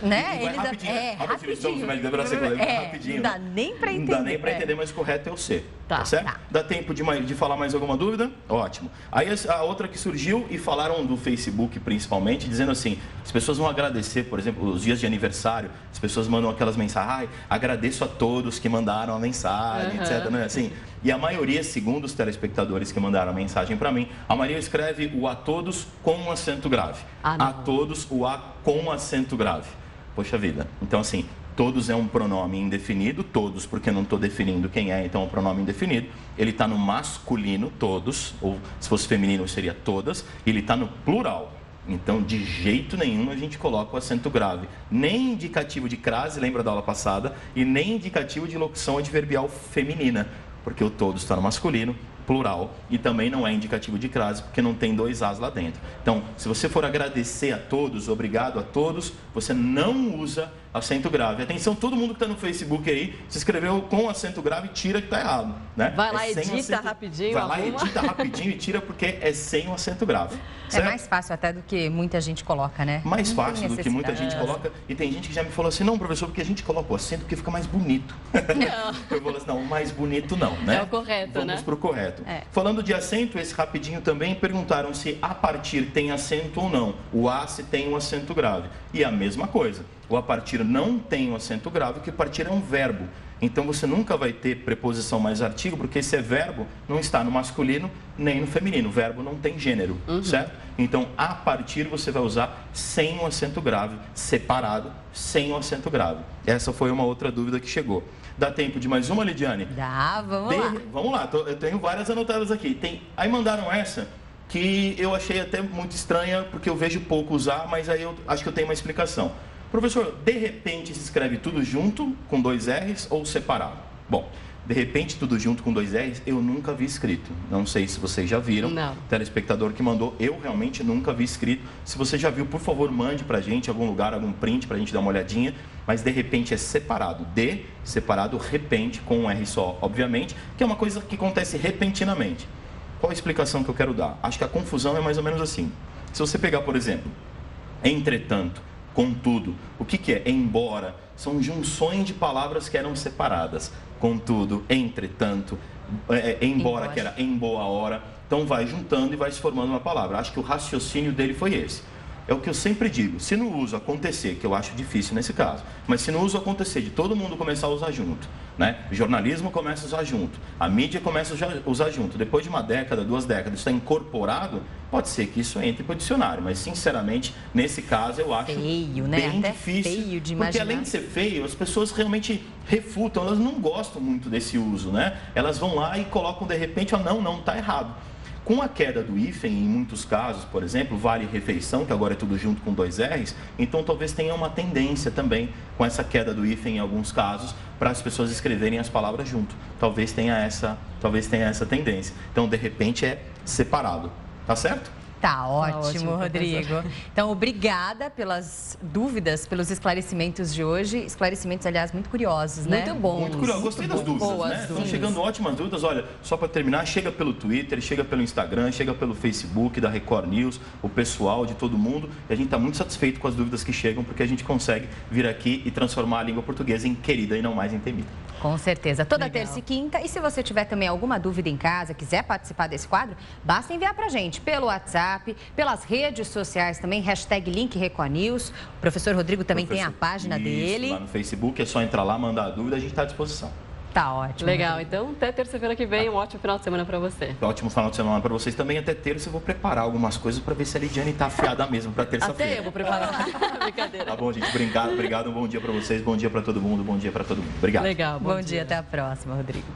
né? Eles rapidinho. Rapidinho. Não dá nem para entender. Não dá nem para entender, mas o correto é o C. Tá certo? Tá. Dá tempo de falar mais alguma dúvida? Ótimo. Aí a outra que surgiu, e falaram do Facebook principalmente, dizendo assim, as pessoas vão agradecer, por exemplo, os dias de aniversário, as pessoas mandam aquelas mensagens, agradeço a todos que mandaram a mensagem, etc. Né? Assim, e a maioria, segundo os telespectadores que mandaram a mensagem para mim, a maioria escreve o a todos com um acento grave. A todos, o a com acento grave. Poxa vida. Então, assim, todos é um pronome indefinido, todos, porque eu não estou definindo quem é, então é um pronome indefinido. Ele está no masculino, todos, ou se fosse feminino seria todas, e ele está no plural. Então, de jeito nenhum a gente coloca o acento grave. Nem indicativo de crase, lembra da aula passada, e nem indicativo de locução adverbial feminina, porque o todos está no masculino, plural, e também não é indicativo de crase, porque não tem 2 as lá dentro. Então, se você for agradecer a todos, obrigado a todos, você não usa acento grave. Atenção, todo mundo que está no Facebook aí, se escreveu com acento grave, tira que está errado. Né? Vai lá, edita rapidinho. Vai lá, edita rapidinho e tira, porque é sem o acento grave. Certo? É mais fácil até do que muita gente coloca, né? Mais fácil do que muita gente coloca. E tem gente que já me falou assim, não, professor, porque a gente coloca o acento porque fica mais bonito. Eu falo assim, não, o mais bonito não, né? É o correto, Vamos né? Vamos pro correto. Falando de acento, esse rapidinho também, perguntaram se a partir tem acento ou não. O a se tem um acento grave. E a mesma coisa. O a partir não tem um acento grave, porque partir é um verbo. Então, você nunca vai ter preposição mais artigo, porque esse verbo não está no masculino nem no feminino. O verbo não tem gênero, certo? Então, a partir você vai usar sem um acento grave, separado, sem um acento grave. Essa foi uma outra dúvida que chegou. Dá tempo de mais uma, Lidiane? Dá, vamos lá. Vamos lá, eu tenho várias anotadas aqui. Aí mandaram essa, que eu achei até muito estranha, porque eu vejo pouco usar, mas aí eu acho que eu tenho uma explicação. Professor, de repente se escreve tudo junto, com 2 R's, ou separado? Bom, de repente tudo junto com 2 R's, eu nunca vi escrito. Não sei se vocês já viram. Não. O telespectador que mandou, eu realmente nunca vi escrito. Se você já viu, por favor, mande pra gente algum lugar, algum print pra gente dar uma olhadinha. Mas de repente é separado. De, separado, repente, com um R só, obviamente, que é uma coisa que acontece repentinamente. Qual a explicação que eu quero dar? Acho que a confusão é mais ou menos assim. Se você pegar, por exemplo, entretanto, contudo, o que é embora? São junções de palavras que eram separadas. Contudo, entretanto, embora, que era em boa hora. Então vai juntando e vai se formando uma palavra. Acho que o raciocínio dele foi esse. É o que eu sempre digo, se no uso acontecer, que eu acho difícil nesse caso, mas se no uso acontecer de todo mundo começar a usar junto, né? O jornalismo começa a usar junto, a mídia começa a usar junto, depois de uma década, 2 décadas, está incorporado, pode ser que isso entre para o dicionário, mas sinceramente, nesse caso, eu acho feio, né? Bem até difícil, feio de imaginar. Porque além de ser feio, as pessoas realmente refutam, elas não gostam muito desse uso, né? Elas vão lá e colocam de repente, não, está errado. Com a queda do hífen, em muitos casos, por exemplo, vale refeição, que agora é tudo junto com 2 R's, então talvez tenha uma tendência também, com essa queda do hífen em alguns casos, para as pessoas escreverem as palavras junto. Talvez tenha essa tendência. Então, de repente, é separado. Tá certo? Tá ótimo, Rodrigo. Então, obrigada pelas dúvidas, pelos esclarecimentos de hoje. Esclarecimentos, aliás, muito curiosos, né? Muito bons. Muito curioso. Gostei das dúvidas, né? Estão chegando ótimas dúvidas. Olha, só para terminar, chega pelo Twitter, chega pelo Instagram, chega pelo Facebook da Record News, o pessoal de todo mundo. E a gente está muito satisfeito com as dúvidas que chegam, porque a gente consegue vir aqui e transformar a língua portuguesa em querida e não mais em temida. Com certeza. Toda terça e quinta. E se você tiver também alguma dúvida em casa, quiser participar desse quadro, basta enviar para a gente pelo WhatsApp, pelas redes sociais também, #LinkRecordNews. O professor Rodrigo também tem a página dele. Lá no Facebook, é só entrar lá, mandar a dúvida, a gente está à disposição. Tá ótimo. Legal, então até terça-feira que vem, um ótimo final de semana para você. Ótimo final de semana para vocês também. Até terça eu vou preparar algumas coisas para ver se a Lidiane tá afiada mesmo para terça-feira. Até eu vou preparar. Brincadeira. Tá bom, gente. Obrigado. Um bom dia para vocês. Bom dia para todo mundo. Bom dia para todo mundo. Obrigado. Legal. Bom dia. Até a próxima, Rodrigo.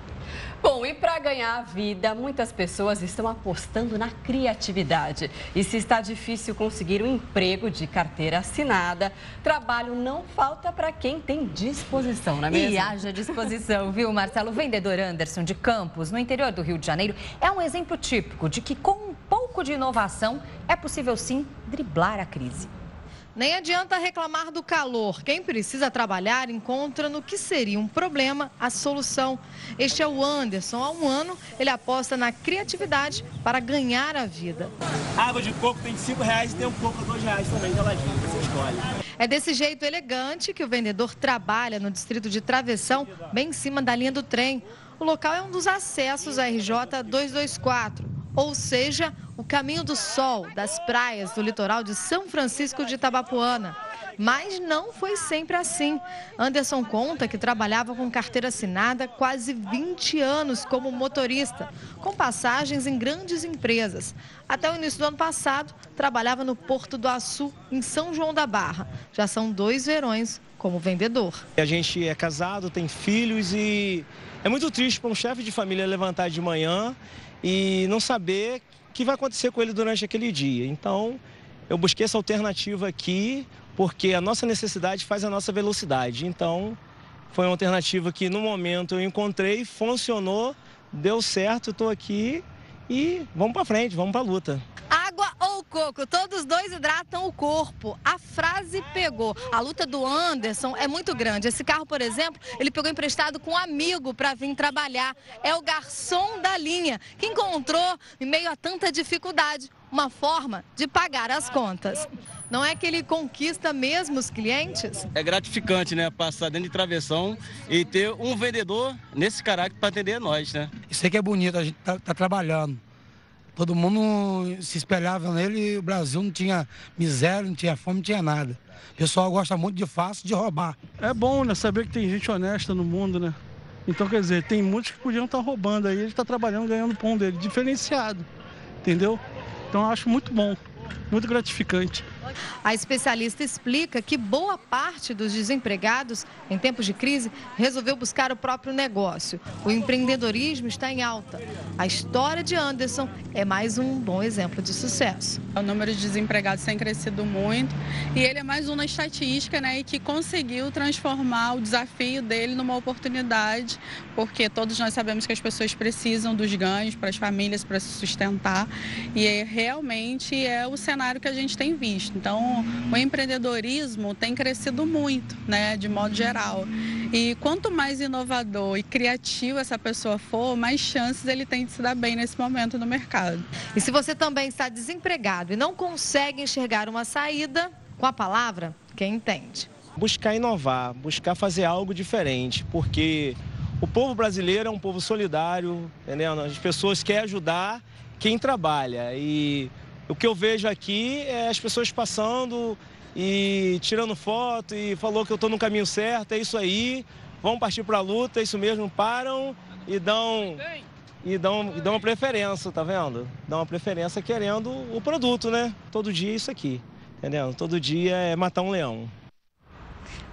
Bom, e para ganhar a vida, muitas pessoas estão apostando na criatividade. E se está difícil conseguir um emprego de carteira assinada, trabalho não falta para quem tem disposição, não é mesmo? E haja disposição, viu, Marcelo? O vendedor Anderson de Campos, no interior do Rio de Janeiro, é um exemplo típico de que com um pouco de inovação é possível sim driblar a crise. Nem adianta reclamar do calor. Quem precisa trabalhar encontra no que seria um problema a solução. Este é o Anderson. Há um ano, ele aposta na criatividade para ganhar a vida. Água de coco tem de R$5 e tem um coco a R$2 também, geladinho, você escolhe. É desse jeito elegante que o vendedor trabalha no distrito de Travessão, bem em cima da linha do trem. O local é um dos acessos à RJ 224. Ou seja, o caminho do sol das praias do litoral de São Francisco de Itabapoana. Mas não foi sempre assim. Anderson conta que trabalhava com carteira assinada quase 20 anos como motorista, com passagens em grandes empresas. Até o início do ano passado, trabalhava no Porto do Açu, em São João da Barra. Já são 2 verões como vendedor. A gente é casado, tem filhos e é muito triste para um chefe de família levantar de manhã e não saber o que vai acontecer com ele durante aquele dia. Então, eu busquei essa alternativa aqui, porque a nossa necessidade faz a nossa velocidade. Então, foi uma alternativa que no momento eu encontrei, funcionou, deu certo, estou aqui e vamos para frente, vamos para a luta. Água ou coco, todos dois hidratam o corpo. A frase pegou. A luta do Anderson é muito grande. Esse carro, por exemplo, ele pegou emprestado com um amigo para vir trabalhar. É o garçom da linha, que encontrou, em meio a tanta dificuldade, uma forma de pagar as contas. Não é que ele conquista mesmo os clientes? É gratificante, né? Passar dentro de Travessão e ter um vendedor nesse caráter para atender nós, né? Isso aí que é bonito, a gente tá trabalhando. Todo mundo se espelhava nele e o Brasil não tinha miséria, não tinha fome, não tinha nada. O pessoal gosta muito de fácil, de roubar. É bom, né? Saber que tem gente honesta no mundo, né? Então, quer dizer, tem muitos que podiam estar roubando aí, ele está trabalhando, ganhando o pão dele, diferenciado, entendeu? Então, eu acho muito bom, muito gratificante. A especialista explica que boa parte dos desempregados, em tempos de crise, resolveu buscar o próprio negócio. O empreendedorismo está em alta. A história de Anderson é mais um bom exemplo de sucesso. O número de desempregados tem crescido muito e ele é mais um na estatística, né, e que conseguiu transformar o desafio dele numa oportunidade, porque todos nós sabemos que as pessoas precisam dos ganhos para as famílias, para se sustentar, e realmente é o cenário que a gente tem visto. Então, o empreendedorismo tem crescido muito, né, de modo geral. E quanto mais inovador e criativo essa pessoa for, mais chances ele tem de se dar bem nesse momento no mercado. E se você também está desempregado e não consegue enxergar uma saída, com a palavra, quem entende? Buscar inovar, buscar fazer algo diferente, porque o povo brasileiro é um povo solidário, entendeu? As pessoas querem ajudar quem trabalha e o que eu vejo aqui é as pessoas passando e tirando foto e falou que eu estou no caminho certo, é isso aí, vamos partir para a luta, é isso mesmo, param e dão uma preferência, tá vendo? Dão uma preferência querendo o produto, né? Todo dia é isso aqui, entendeu? Todo dia é matar um leão.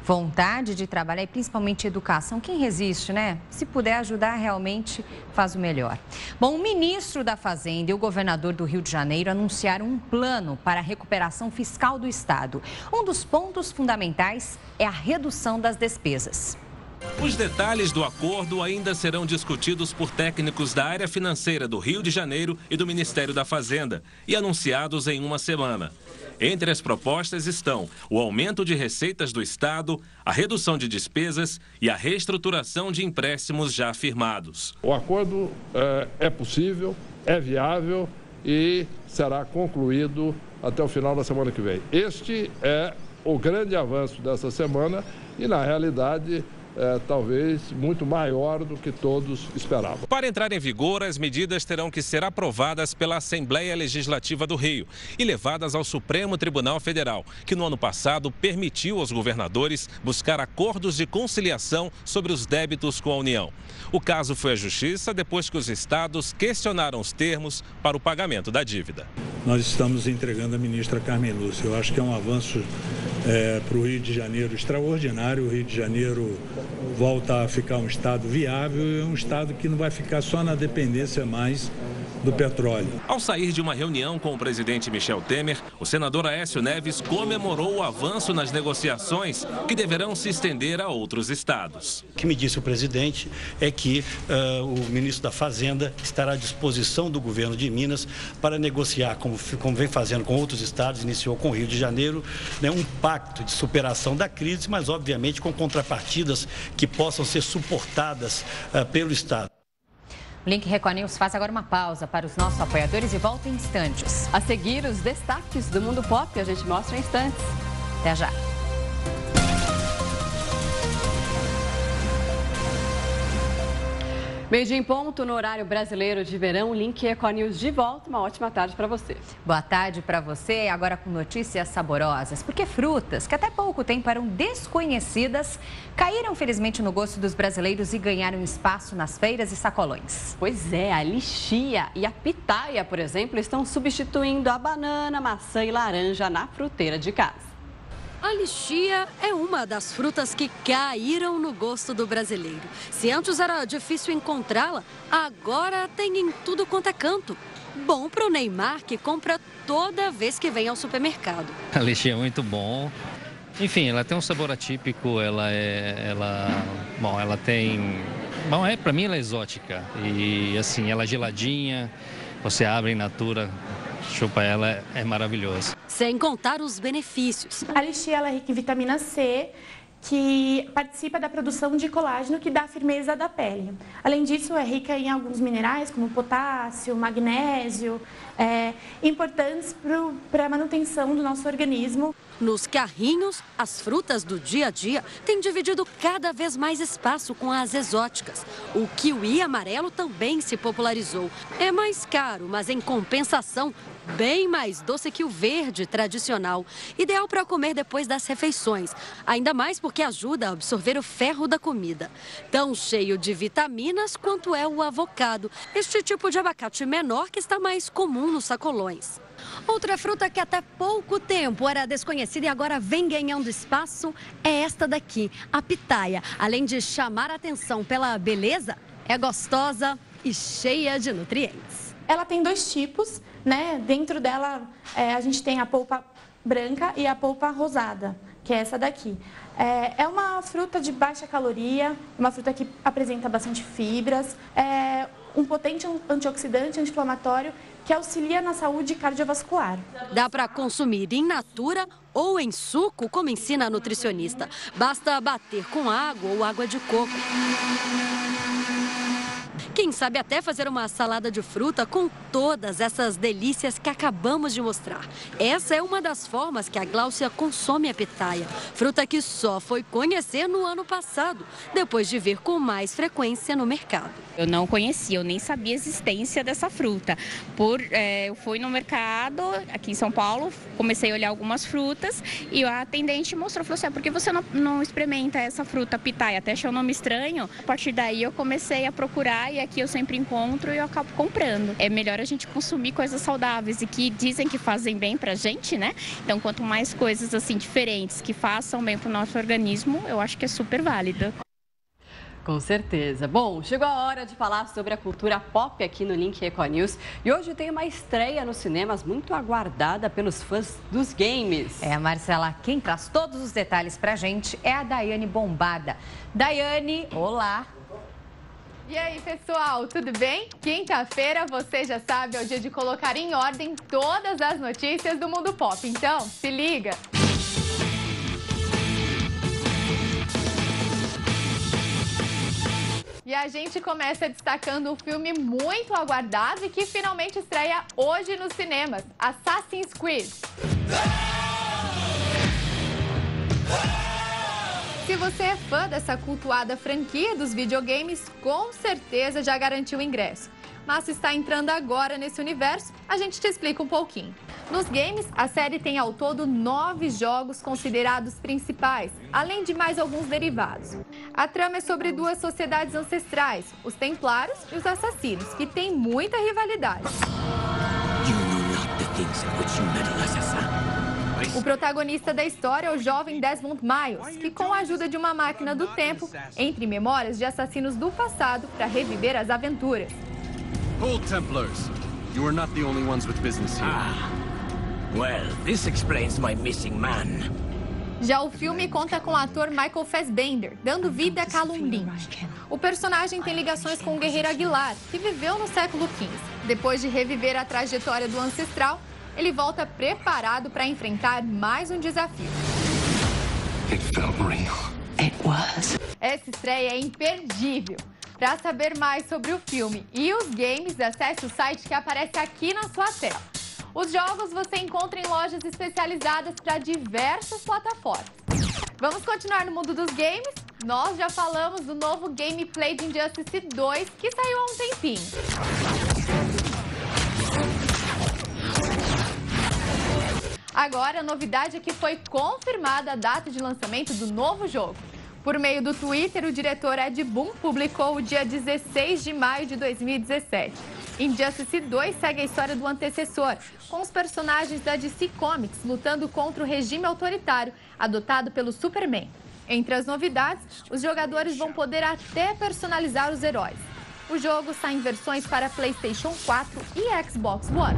Vontade de trabalhar e principalmente educação. Quem resiste, né? Se puder ajudar, realmente faz o melhor. Bom, o ministro da Fazenda e o governador do Rio de Janeiro anunciaram um plano para a recuperação fiscal do Estado. Um dos pontos fundamentais é a redução das despesas. Os detalhes do acordo ainda serão discutidos por técnicos da área financeira do Rio de Janeiro e do Ministério da Fazenda e anunciados em uma semana. Entre as propostas estão o aumento de receitas do Estado, a redução de despesas e a reestruturação de empréstimos já firmados. O acordo é possível, é viável e será concluído até o final da semana que vem. Este é o grande avanço dessa semana e, na realidade, talvez muito maior do que todos esperavam. Para entrar em vigor, as medidas terão que ser aprovadas pela Assembleia Legislativa do Rio e levadas ao Supremo Tribunal Federal, que no ano passado permitiu aos governadores buscar acordos de conciliação sobre os débitos com a União. O caso foi à Justiça depois que os estados questionaram os termos para o pagamento da dívida. Nós estamos entregando a ministra Carmen Lúcia. Eu acho que é um avanço para o Rio de Janeiro extraordinário. O Rio de Janeiro volta a ficar um estado viável e um estado que não vai ficar só na dependência mais do petróleo. Ao sair de uma reunião com o presidente Michel Temer, o senador Aécio Neves comemorou o avanço nas negociações que deverão se estender a outros estados. O que me disse o presidente é que o ministro da Fazenda estará à disposição do governo de Minas para negociar, como vem fazendo com outros estados, iniciou com o Rio de Janeiro, né, um pacto de superação da crise, mas obviamente com contrapartidas que possam ser suportadas pelo Estado. O Link Record News faz agora uma pausa para os nossos apoiadores e volta em instantes. A seguir, os destaques do mundo pop, a gente mostra em instantes. Até já. Meio-dia em ponto, no horário brasileiro de verão, Link Record News de volta. Uma ótima tarde para você. Boa tarde para você, agora com notícias saborosas, porque frutas que até pouco tempo eram desconhecidas caíram felizmente no gosto dos brasileiros e ganharam espaço nas feiras e sacolões. Pois é, a lixia e a pitaia, por exemplo, estão substituindo a banana, maçã e laranja na fruteira de casa. A lixia é uma das frutas que caíram no gosto do brasileiro. Se antes era difícil encontrá-la, agora tem em tudo quanto é canto. Bom para o Neymar, que compra toda vez que vem ao supermercado. A lixia é muito bom. Enfim, ela tem um sabor atípico, para mim ela é exótica. E assim, ela é geladinha, você abre in natura, chupa ela, é maravilhoso. Sem contar os benefícios. A lixia ela é rica em vitamina C, que participa da produção de colágeno, que dá firmeza da pele. Além disso, é rica em alguns minerais, como potássio, magnésio, importantes para a manutenção do nosso organismo. Nos carrinhos, as frutas do dia a dia têm dividido cada vez mais espaço com as exóticas. O kiwi amarelo também se popularizou. É mais caro, mas em compensação, bem mais doce que o verde tradicional. Ideal para comer depois das refeições. Ainda mais porque ajuda a absorver o ferro da comida. Tão cheio de vitaminas quanto é o avocado. Este tipo de abacate menor que está mais comum nos sacolões. Outra fruta que até pouco tempo era desconhecida e agora vem ganhando espaço é esta daqui, a pitaia. Além de chamar a atenção pela beleza, é gostosa e cheia de nutrientes. Ela tem dois tipos, né? Dentro dela a gente tem a polpa branca e a polpa rosada, que é essa daqui. É uma fruta de baixa caloria, uma fruta que apresenta bastante fibras, um potente antioxidante, anti-inflamatório, que auxilia na saúde cardiovascular. Dá para consumir in natura ou em suco, como ensina a nutricionista. Basta bater com água ou água de coco. Quem sabe até fazer uma salada de fruta com todas essas delícias que acabamos de mostrar. Essa é uma das formas que a Gláucia consome a pitaia, fruta que só foi conhecer no ano passado, depois de ver com frequência no mercado. Eu não conhecia, eu nem sabia a existência dessa fruta. Eu fui no mercado aqui em São Paulo, comecei a olhar algumas frutas e a atendente mostrou, falou assim, por que você não experimenta essa fruta pitaia? Até achei o nome estranho. A partir daí eu comecei a procurar e aqui eu sempre encontro e eu acabo comprando. É melhor a gente consumir coisas saudáveis e que dizem que fazem bem pra gente, né? Então, quanto mais coisas assim diferentes que façam bem pro nosso organismo, eu acho que é super válido. Com certeza. Bom, chegou a hora de falar sobre a cultura pop aqui no Link Record News. E hoje tem uma estreia nos cinemas muito aguardada pelos fãs dos games. Marcela, quem traz todos os detalhes pra gente é a Daiane Bombada. Daiane, olá! E aí, pessoal, tudo bem? Quinta-feira, você já sabe, é o dia de colocar em ordem todas as notícias do mundo pop. Então, se liga! E a gente começa destacando um filme muito aguardado e que finalmente estreia hoje nos cinemas, Assassin's Creed. Se você é fã dessa cultuada franquia dos videogames, com certeza já garantiu o ingresso. Mas se está entrando agora nesse universo, a gente te explica um pouquinho. Nos games, a série tem ao todo 9 jogos considerados principais, além de mais alguns derivados. A trama é sobre duas sociedades ancestrais, os Templários e os Assassinos, que têm muita rivalidade. O protagonista da história é o jovem Desmond Miles, que com a ajuda de uma máquina do tempo, entra em memórias de assassinos do passado para reviver as aventuras. Old Templars, You are not the only ones with business here. Well, this explains my missing man. Já o filme conta com o ator Michael Fassbender, dando vida a Callum Lynch. O personagem tem ligações com o guerreiro Aguilar, que viveu no século XV. Depois de reviver a trajetória do ancestral, ele volta preparado para enfrentar mais um desafio. It felt real. It was. Essa estreia é imperdível. Para saber mais sobre o filme e os games, acesse o site que aparece aqui na sua tela. Os jogos você encontra em lojas especializadas para diversas plataformas. Vamos continuar no mundo dos games? Nós já falamos do novo gameplay de Injustice 2, que saiu há um tempinho. Agora, a novidade é que foi confirmada a data de lançamento do novo jogo. Por meio do Twitter, o diretor Ed Boon publicou o dia 16 de maio de 2017. Injustice 2 segue a história do antecessor, com os personagens da DC Comics lutando contra o regime autoritário adotado pelo Superman. Entre as novidades, os jogadores vão poder até personalizar os heróis. O jogo sai em versões para PlayStation 4 e Xbox One.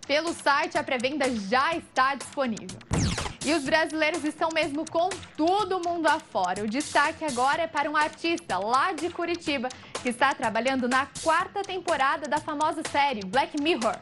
Pelo site, a pré-venda já está disponível. E os brasileiros estão mesmo com todo mundo afora. O destaque agora é para um artista lá de Curitiba que está trabalhando na 4ª temporada da famosa série Black Mirror.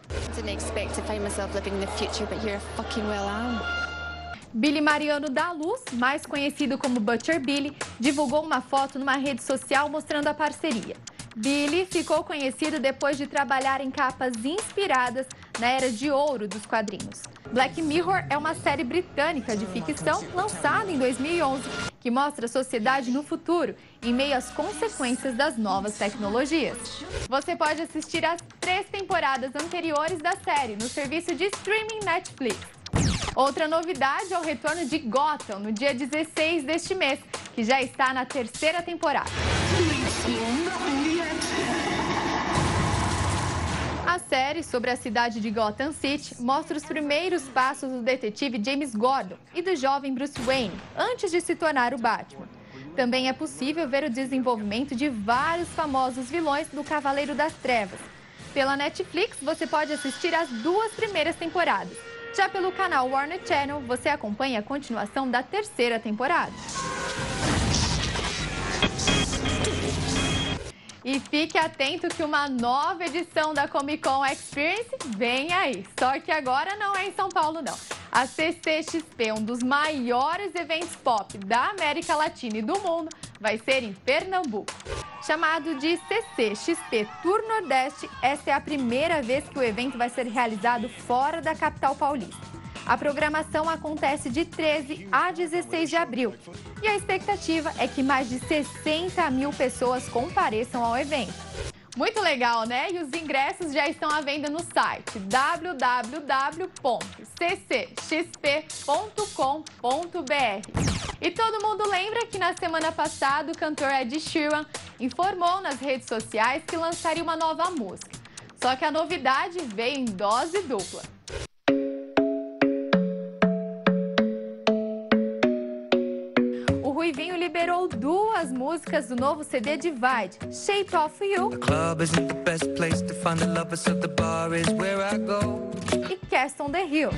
Billy Mariano da Luz, mais conhecido como Butcher Billy, divulgou uma foto numa rede social mostrando a parceria. Billy ficou conhecido depois de trabalhar em capas inspiradas na era de ouro dos quadrinhos. Black Mirror é uma série britânica de ficção lançada em 2011, que mostra a sociedade no futuro, em meio às consequências das novas tecnologias. Você pode assistir às 3 temporadas anteriores da série no serviço de streaming Netflix. Outra novidade é o retorno de Gotham no dia 16 deste mês, que já está na 3ª temporada. A série sobre a cidade de Gotham City mostra os primeiros passos do detetive James Gordon e do jovem Bruce Wayne, antes de se tornar o Batman. Também é possível ver o desenvolvimento de vários famosos vilões do Cavaleiro das Trevas. Pela Netflix, você pode assistir as 2 primeiras temporadas. Já pelo canal Warner Channel, você acompanha a continuação da 3ª temporada. E fique atento que uma nova edição da Comic Con Experience vem aí. Só que agora não é em São Paulo, não. A CCXP, um dos maiores eventos pop da América Latina e do mundo, vai ser em Pernambuco. Chamado de CCXP Tour Nordeste, essa é a primeira vez que o evento vai ser realizado fora da capital paulista. A programação acontece de 13 a 16 de abril e a expectativa é que mais de 60 mil pessoas compareçam ao evento. Muito legal, né? E os ingressos já estão à venda no site www.ccxp.com.br. E todo mundo lembra que na semana passada o cantor Ed Sheeran informou nas redes sociais que lançaria uma nova música. Só que a novidade veio em dose dupla. O Ruivinho liberou 2 músicas do novo CD Divide, Shape of You e Cast on the Hill.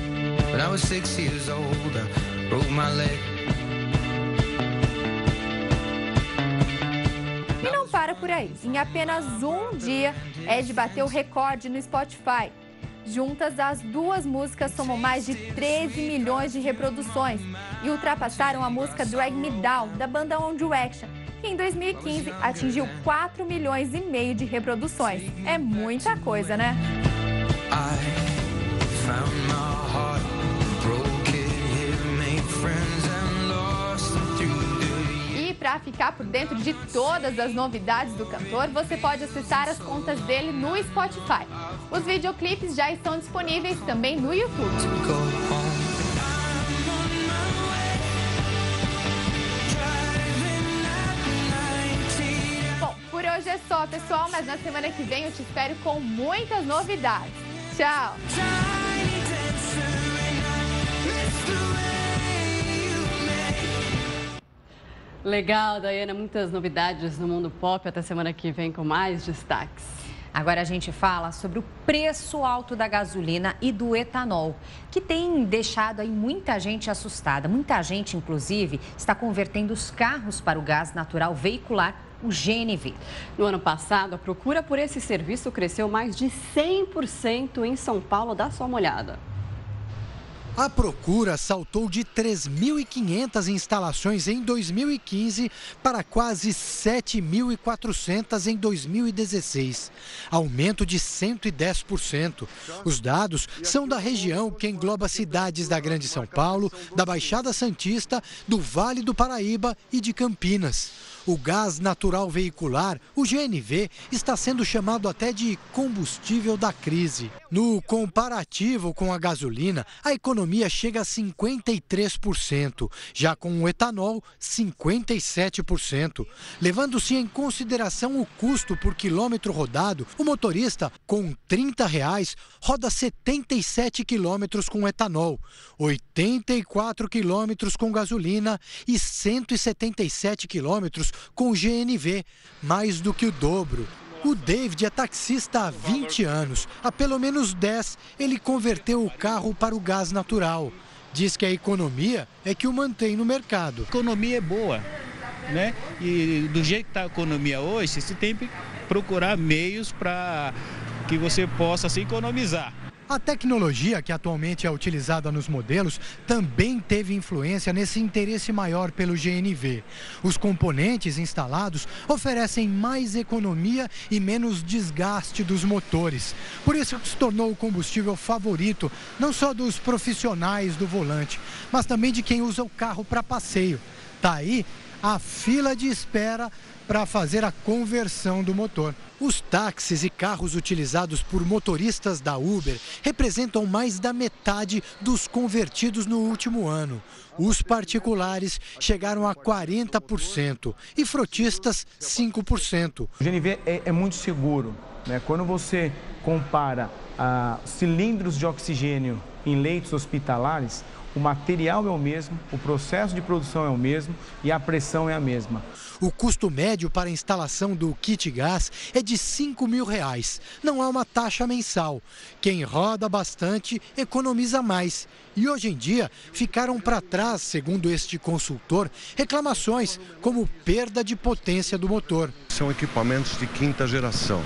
E não para por aí. Em apenas um dia, Ed bateu o recorde no Spotify. Juntas, as 2 músicas somam mais de 13 milhões de reproduções e ultrapassaram a música Drag Me Down, da banda One Direction, que em 2015 atingiu 4,5 milhões de reproduções. É muita coisa, né? E para ficar por dentro de todas as novidades do cantor, você pode acessar as contas dele no Spotify. Os videoclipes já estão disponíveis também no YouTube. Bom, por hoje é só, pessoal, mas na semana que vem eu te espero com muitas novidades. Tchau! Legal, Daiana, muitas novidades no mundo pop. Até semana que vem com mais destaques. Agora a gente fala sobre o preço alto da gasolina e do etanol, que tem deixado aí muita gente assustada. Muita gente, inclusive, está convertendo os carros para o gás natural veicular, o GNV. No ano passado, a procura por esse serviço cresceu mais de 100% em São Paulo. Dá só uma olhada. A procura saltou de 3.500 instalações em 2015 para quase 7.400 em 2016, aumento de 110%. Os dados são da região que engloba cidades da Grande São Paulo, da Baixada Santista, do Vale do Paraíba e de Campinas. O gás natural veicular, o GNV, está sendo chamado até de combustível da crise. No comparativo com a gasolina, a economia chega a 53%, já com o etanol, 57%. Levando-se em consideração o custo por quilômetro rodado, o motorista, com R$ 30, roda 77 quilômetros com etanol, 84 quilômetros com gasolina e 177 quilômetros com o GNV, mais do que o dobro. O David é taxista há 20 anos. Há pelo menos 10 ele converteu o carro para o gás natural. Diz que a economia é que o mantém no mercado. A economia é boa, né? E do jeito que está a economia hoje, você tem que procurar meios para que você possa se economizar. A tecnologia que atualmente é utilizada nos modelos também teve influência nesse interesse maior pelo GNV. Os componentes instalados oferecem mais economia e menos desgaste dos motores. Por isso se tornou o combustível favorito, não só dos profissionais do volante, mas também de quem usa o carro para passeio. Tá aí a fila de espera para fazer a conversão do motor. Os táxis e carros utilizados por motoristas da Uber representam mais da metade dos convertidos no último ano. Os particulares chegaram a 40% e frotistas 5%. O GNV é muito seguro, né? Quando você compara cilindros de oxigênio em leitos hospitalares, o material é o mesmo, o processo de produção é o mesmo e a pressão é a mesma. O custo médio para a instalação do kit gás é de R$ 5.000. Não há uma taxa mensal. Quem roda bastante economiza mais. E hoje em dia ficaram para trás, segundo este consultor, reclamações como perda de potência do motor. São equipamentos de quinta geração.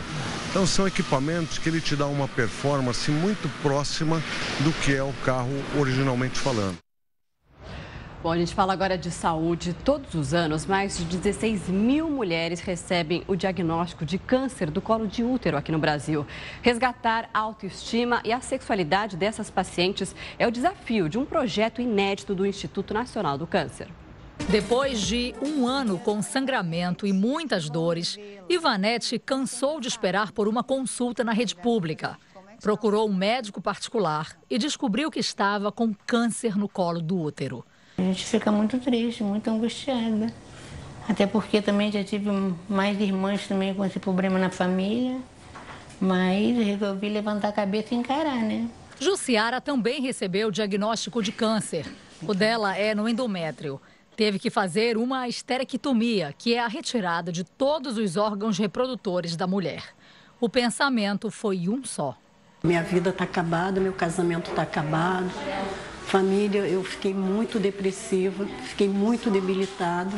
Então são equipamentos que ele te dá uma performance muito próxima do que é o carro originalmente falando. Bom, a gente fala agora de saúde. Todos os anos, mais de 16 mil mulheres recebem o diagnóstico de câncer do colo de útero aqui no Brasil. Resgatar a autoestima e a sexualidade dessas pacientes é o desafio de um projeto inédito do Instituto Nacional do Câncer. Depois de um ano com sangramento e muitas dores, Ivanete cansou de esperar por uma consulta na rede pública. Procurou um médico particular e descobriu que estava com câncer no colo do útero. A gente fica muito triste, muito angustiada. Até porque também já tive mais irmãs também com esse problema na família. Mas resolvi levantar a cabeça e encarar, né? Jussiara também recebeu o diagnóstico de câncer. O dela é no endométrio. Teve que fazer uma esterectomia, que é a retirada de todos os órgãos reprodutores da mulher. O pensamento foi um só. Minha vida está acabada, meu casamento está acabado. Família, eu fiquei muito depressiva, fiquei muito debilitada.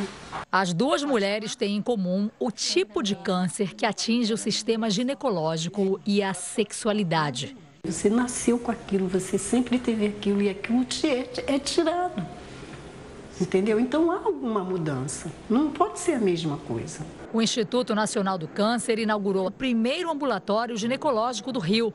As duas mulheres têm em comum o tipo de câncer que atinge o sistema ginecológico e a sexualidade. Você nasceu com aquilo, você sempre teve aquilo e aquilo é tirado. Entendeu? Então há alguma mudança. Não pode ser a mesma coisa. O Instituto Nacional do Câncer inaugurou o primeiro ambulatório ginecológico do Rio.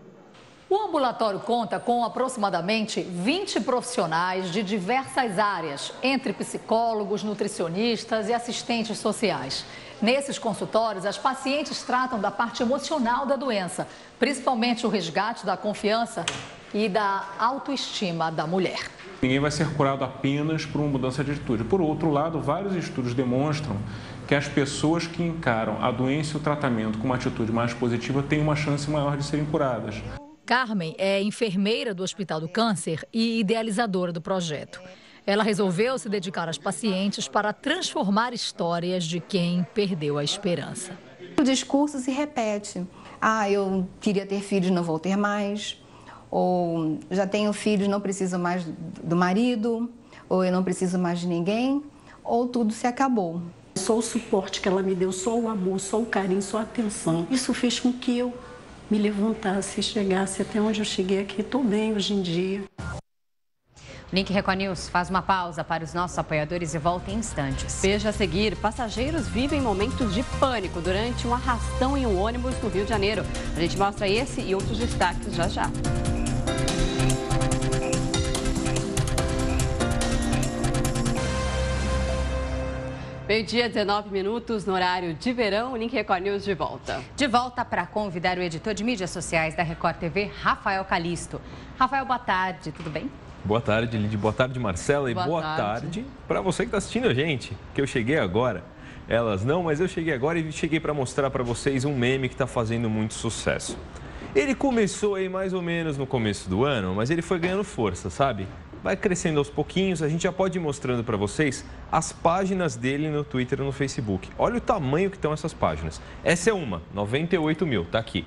O ambulatório conta com aproximadamente 20 profissionais de diversas áreas, entre psicólogos, nutricionistas e assistentes sociais. Nesses consultórios, as pacientes tratam da parte emocional da doença, principalmente o resgate da confiança e da autoestima da mulher. Ninguém vai ser curado apenas por uma mudança de atitude. Por outro lado, vários estudos demonstram que as pessoas que encaram a doença e o tratamento com uma atitude mais positiva têm uma chance maior de serem curadas. Carmen é enfermeira do Hospital do Câncer e idealizadora do projeto. Ela resolveu se dedicar às pacientes para transformar histórias de quem perdeu a esperança. O discurso se repete. eu queria ter filhos, não vou ter mais. Ou já tenho filhos, não preciso mais do marido. Ou eu não preciso mais de ninguém. Ou tudo se acabou. Só o suporte que ela me deu, só o amor, só o carinho, só a atenção. Isso fez com que eu me levantasse e chegasse até onde eu cheguei aqui. Estou bem hoje em dia. O Link Record News faz uma pausa para os nossos apoiadores e volta em instantes. Veja a seguir, passageiros vivem momentos de pânico durante um arrastão em um ônibus no Rio de Janeiro. A gente mostra esse e outros destaques já já. Meio-dia, 19 minutos, no horário de verão, o Link Record News de volta. De volta para convidar o editor de mídias sociais da Record TV, Rafael Calisto. Rafael, boa tarde, tudo bem? Boa tarde, Lidy. Boa tarde, Marcela. E boa tarde para você que está assistindo a gente, que eu cheguei agora. Elas não, mas eu cheguei agora e cheguei para mostrar para vocês um meme que está fazendo muito sucesso. Ele começou aí mais ou menos no começo do ano, mas ele foi ganhando força, sabe? Vai crescendo aos pouquinhos, a gente já pode ir mostrando para vocês as páginas dele no Twitter e no Facebook. Olha o tamanho que estão essas páginas. Essa é uma, 98 mil, tá aqui.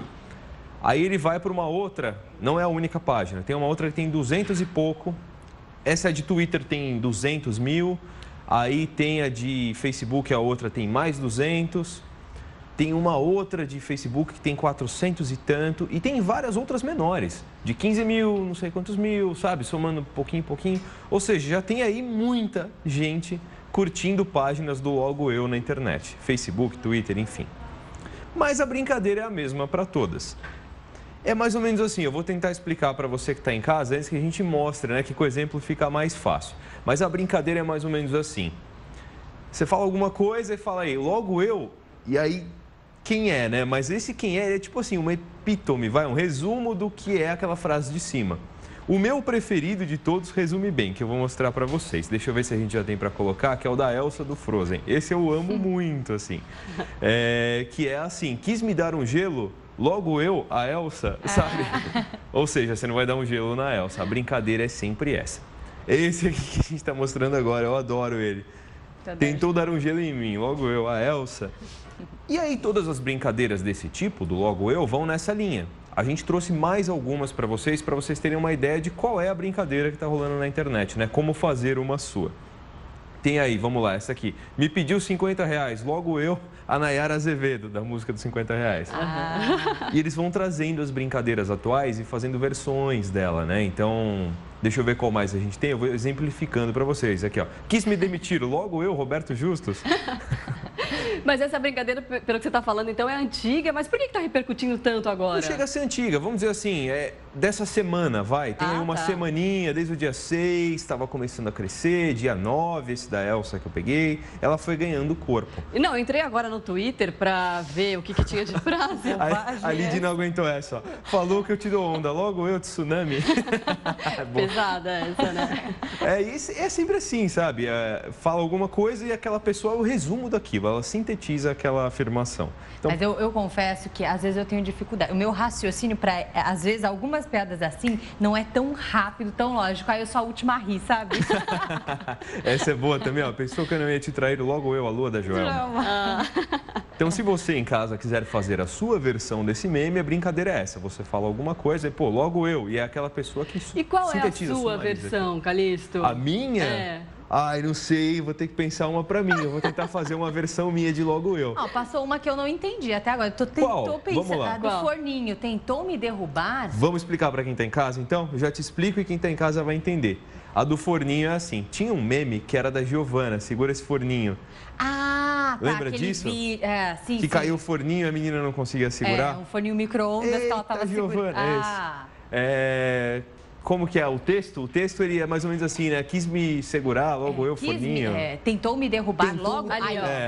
Aí ele vai para uma outra, não é a única página, tem uma outra que tem 200 e pouco. Essa é de Twitter, tem 200 mil. Aí tem a de Facebook, a outra tem mais 200. Tem uma outra de Facebook que tem 400 e tanto. E tem várias outras menores, de 15 mil, não sei quantos mil, sabe? Somando pouquinho em pouquinho. Ou seja, já tem aí muita gente curtindo páginas do Logo Eu na internet. Facebook, Twitter, enfim. Mas a brincadeira é a mesma para todas. É mais ou menos assim, eu vou tentar explicar para você que está em casa, antes que a gente mostre, né, que com o exemplo fica mais fácil. Mas a brincadeira é mais ou menos assim. Você fala alguma coisa e fala aí, logo eu, e aí quem é, né? Mas esse quem é tipo assim, uma epítome, um resumo do que é aquela frase de cima. O meu preferido de todos resume bem, que eu vou mostrar para vocês. Deixa eu ver se a gente já tem para colocar, que é o da Elsa do Frozen. Esse eu amo muito, assim. Que é assim, quis me dar um gelo... Logo eu, a Elsa, sabe? Ou seja, você não vai dar um gelo na Elsa. A brincadeira é sempre essa. Esse aqui que a gente está mostrando agora, eu adoro ele. Tentou dar um gelo em mim, logo eu, a Elsa. E aí todas as brincadeiras desse tipo, do logo eu, vão nessa linha. A gente trouxe mais algumas para vocês terem uma ideia de qual é a brincadeira que está rolando na internet, né? Como fazer uma sua. Tem aí, vamos lá, essa aqui. Me pediu R$50, logo eu, a Nayara Azevedo, da música dos R$50. E eles vão trazendo as brincadeiras atuais e fazendo versões dela, né? Então, deixa eu ver qual mais a gente tem. Eu vou exemplificando para vocês. Aqui, ó. Quis me demitir, logo eu, Roberto Justus. Mas essa brincadeira, pelo que você está falando, então, é antiga. Mas por que está repercutindo tanto agora? Não chega a ser antiga. Vamos dizer assim, dessa semana, vai. Tem aí uma semaninha, desde o dia 6, estava começando a crescer. Dia 9, esse da Elsa que eu peguei. Ela foi ganhando corpo. Não, eu entrei agora no Twitter para ver o que tinha de frase. A Lidy não aguentou essa, ó. Falou que eu te dou onda, logo eu, tsunami. Pesada essa, né? É sempre assim, sabe? Fala alguma coisa e aquela pessoa é o resumo daquilo. Ela sintetiza aquela afirmação. Então, mas eu confesso que às vezes eu tenho dificuldade. O meu raciocínio para, às vezes, algumas piadas assim, não é tão rápido, tão lógico. Aí eu sou a última a rir, sabe? Essa é boa também, ó. Pensou que eu não ia te trair, logo eu, a lua da Joelma. Então, se você em casa quiser fazer a sua versão desse meme, a brincadeira é essa. Você fala alguma coisa e, logo eu. E é aquela pessoa que sintetiza. E qual é a sua versão, Calisto? A minha? Ai, não sei, vou ter que pensar uma pra mim. Eu vou tentar fazer uma versão minha de logo eu. Passou uma que eu não entendi até agora. Tô pensando, Vamos lá. Do forninho, tentou me derrubar? Vamos explicar pra quem tá em casa, então? Eu já te explico e quem tá em casa vai entender. A do forninho é assim, tinha um meme que era da Giovana, segura esse forninho. Lembra disso? Sim, que caiu o forninho e a menina não conseguia segurar? Um forninho micro-ondas que ela tava segurando. Como que é o texto? O texto ele é mais ou menos assim, né? Quis me segurar, logo eu, forninho. Tentou me derrubar logo...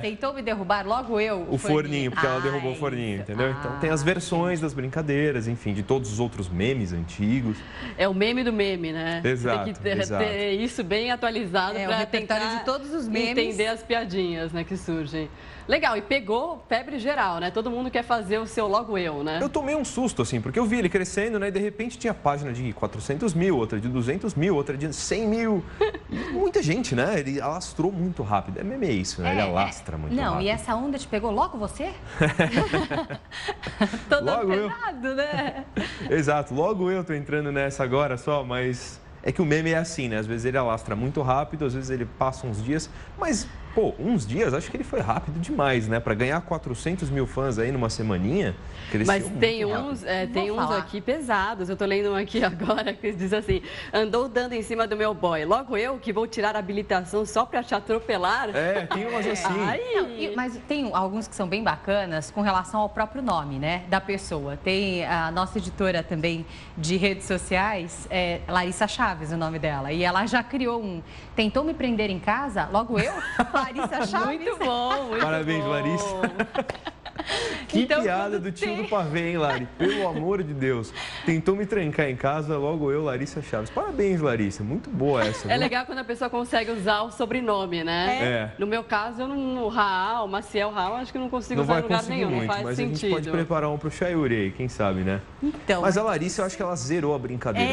Tentou me derrubar logo eu, o forninho, porque ela derrubou o forninho, entendeu? Então tem as versões das brincadeiras, enfim, de todos os outros memes antigos. É o meme do meme, né? Exato, tem que ter isso bem atualizado para tentar de todos os memes. Entender as piadinhas, né, que surgem. Legal, e pegou febre geral, né? Todo mundo quer fazer o seu logo eu, né? Eu tomei um susto, assim, porque eu vi ele crescendo, né? E de repente tinha página de 400 500 mil, outra de 200 mil, outra de 100 mil. E muita gente, né? Ele alastrou muito rápido. É meme isso, né? Ele alastra muito rápido. Não, e essa onda te pegou logo você? Todo pesado, né? Exato, logo eu tô entrando nessa agora só, mas é que o meme é assim, né? Às vezes ele alastra muito rápido, às vezes ele passa uns dias, mas, pô, uns dias, acho que ele foi rápido demais, né? Para ganhar 400 mil fãs aí numa semaninha, cresceu muito. Mas tem uns aqui pesados, eu tô lendo um aqui agora que diz assim, andou dando em cima do meu boy, logo eu que vou tirar a habilitação só para te atropelar? É, tem umas assim. Não, mas tem alguns que são bem bacanas com relação ao próprio nome, né, da pessoa. Tem a nossa editora também de redes sociais, Larissa Chaves, o nome dela, e ela já criou tentou me prender em casa, logo eu, Larissa Chaves. Muito bom, muito Parabéns, bom. Larissa. Que piada do tio do pavê, hein, Lari? Pelo amor de Deus. Tentou me trancar em casa, logo eu, Larissa Chaves. Parabéns, Larissa. Muito boa essa. É legal quando a pessoa consegue usar o sobrenome, né? No meu caso, eu não... Raal, Maciel Raal, acho que eu não consigo usar em lugar nenhum. Muito, não faz mas sentido. A gente pode preparar um pro Chayuri aí, quem sabe, né? Então. Mas a Larissa, eu acho que ela zerou a brincadeira.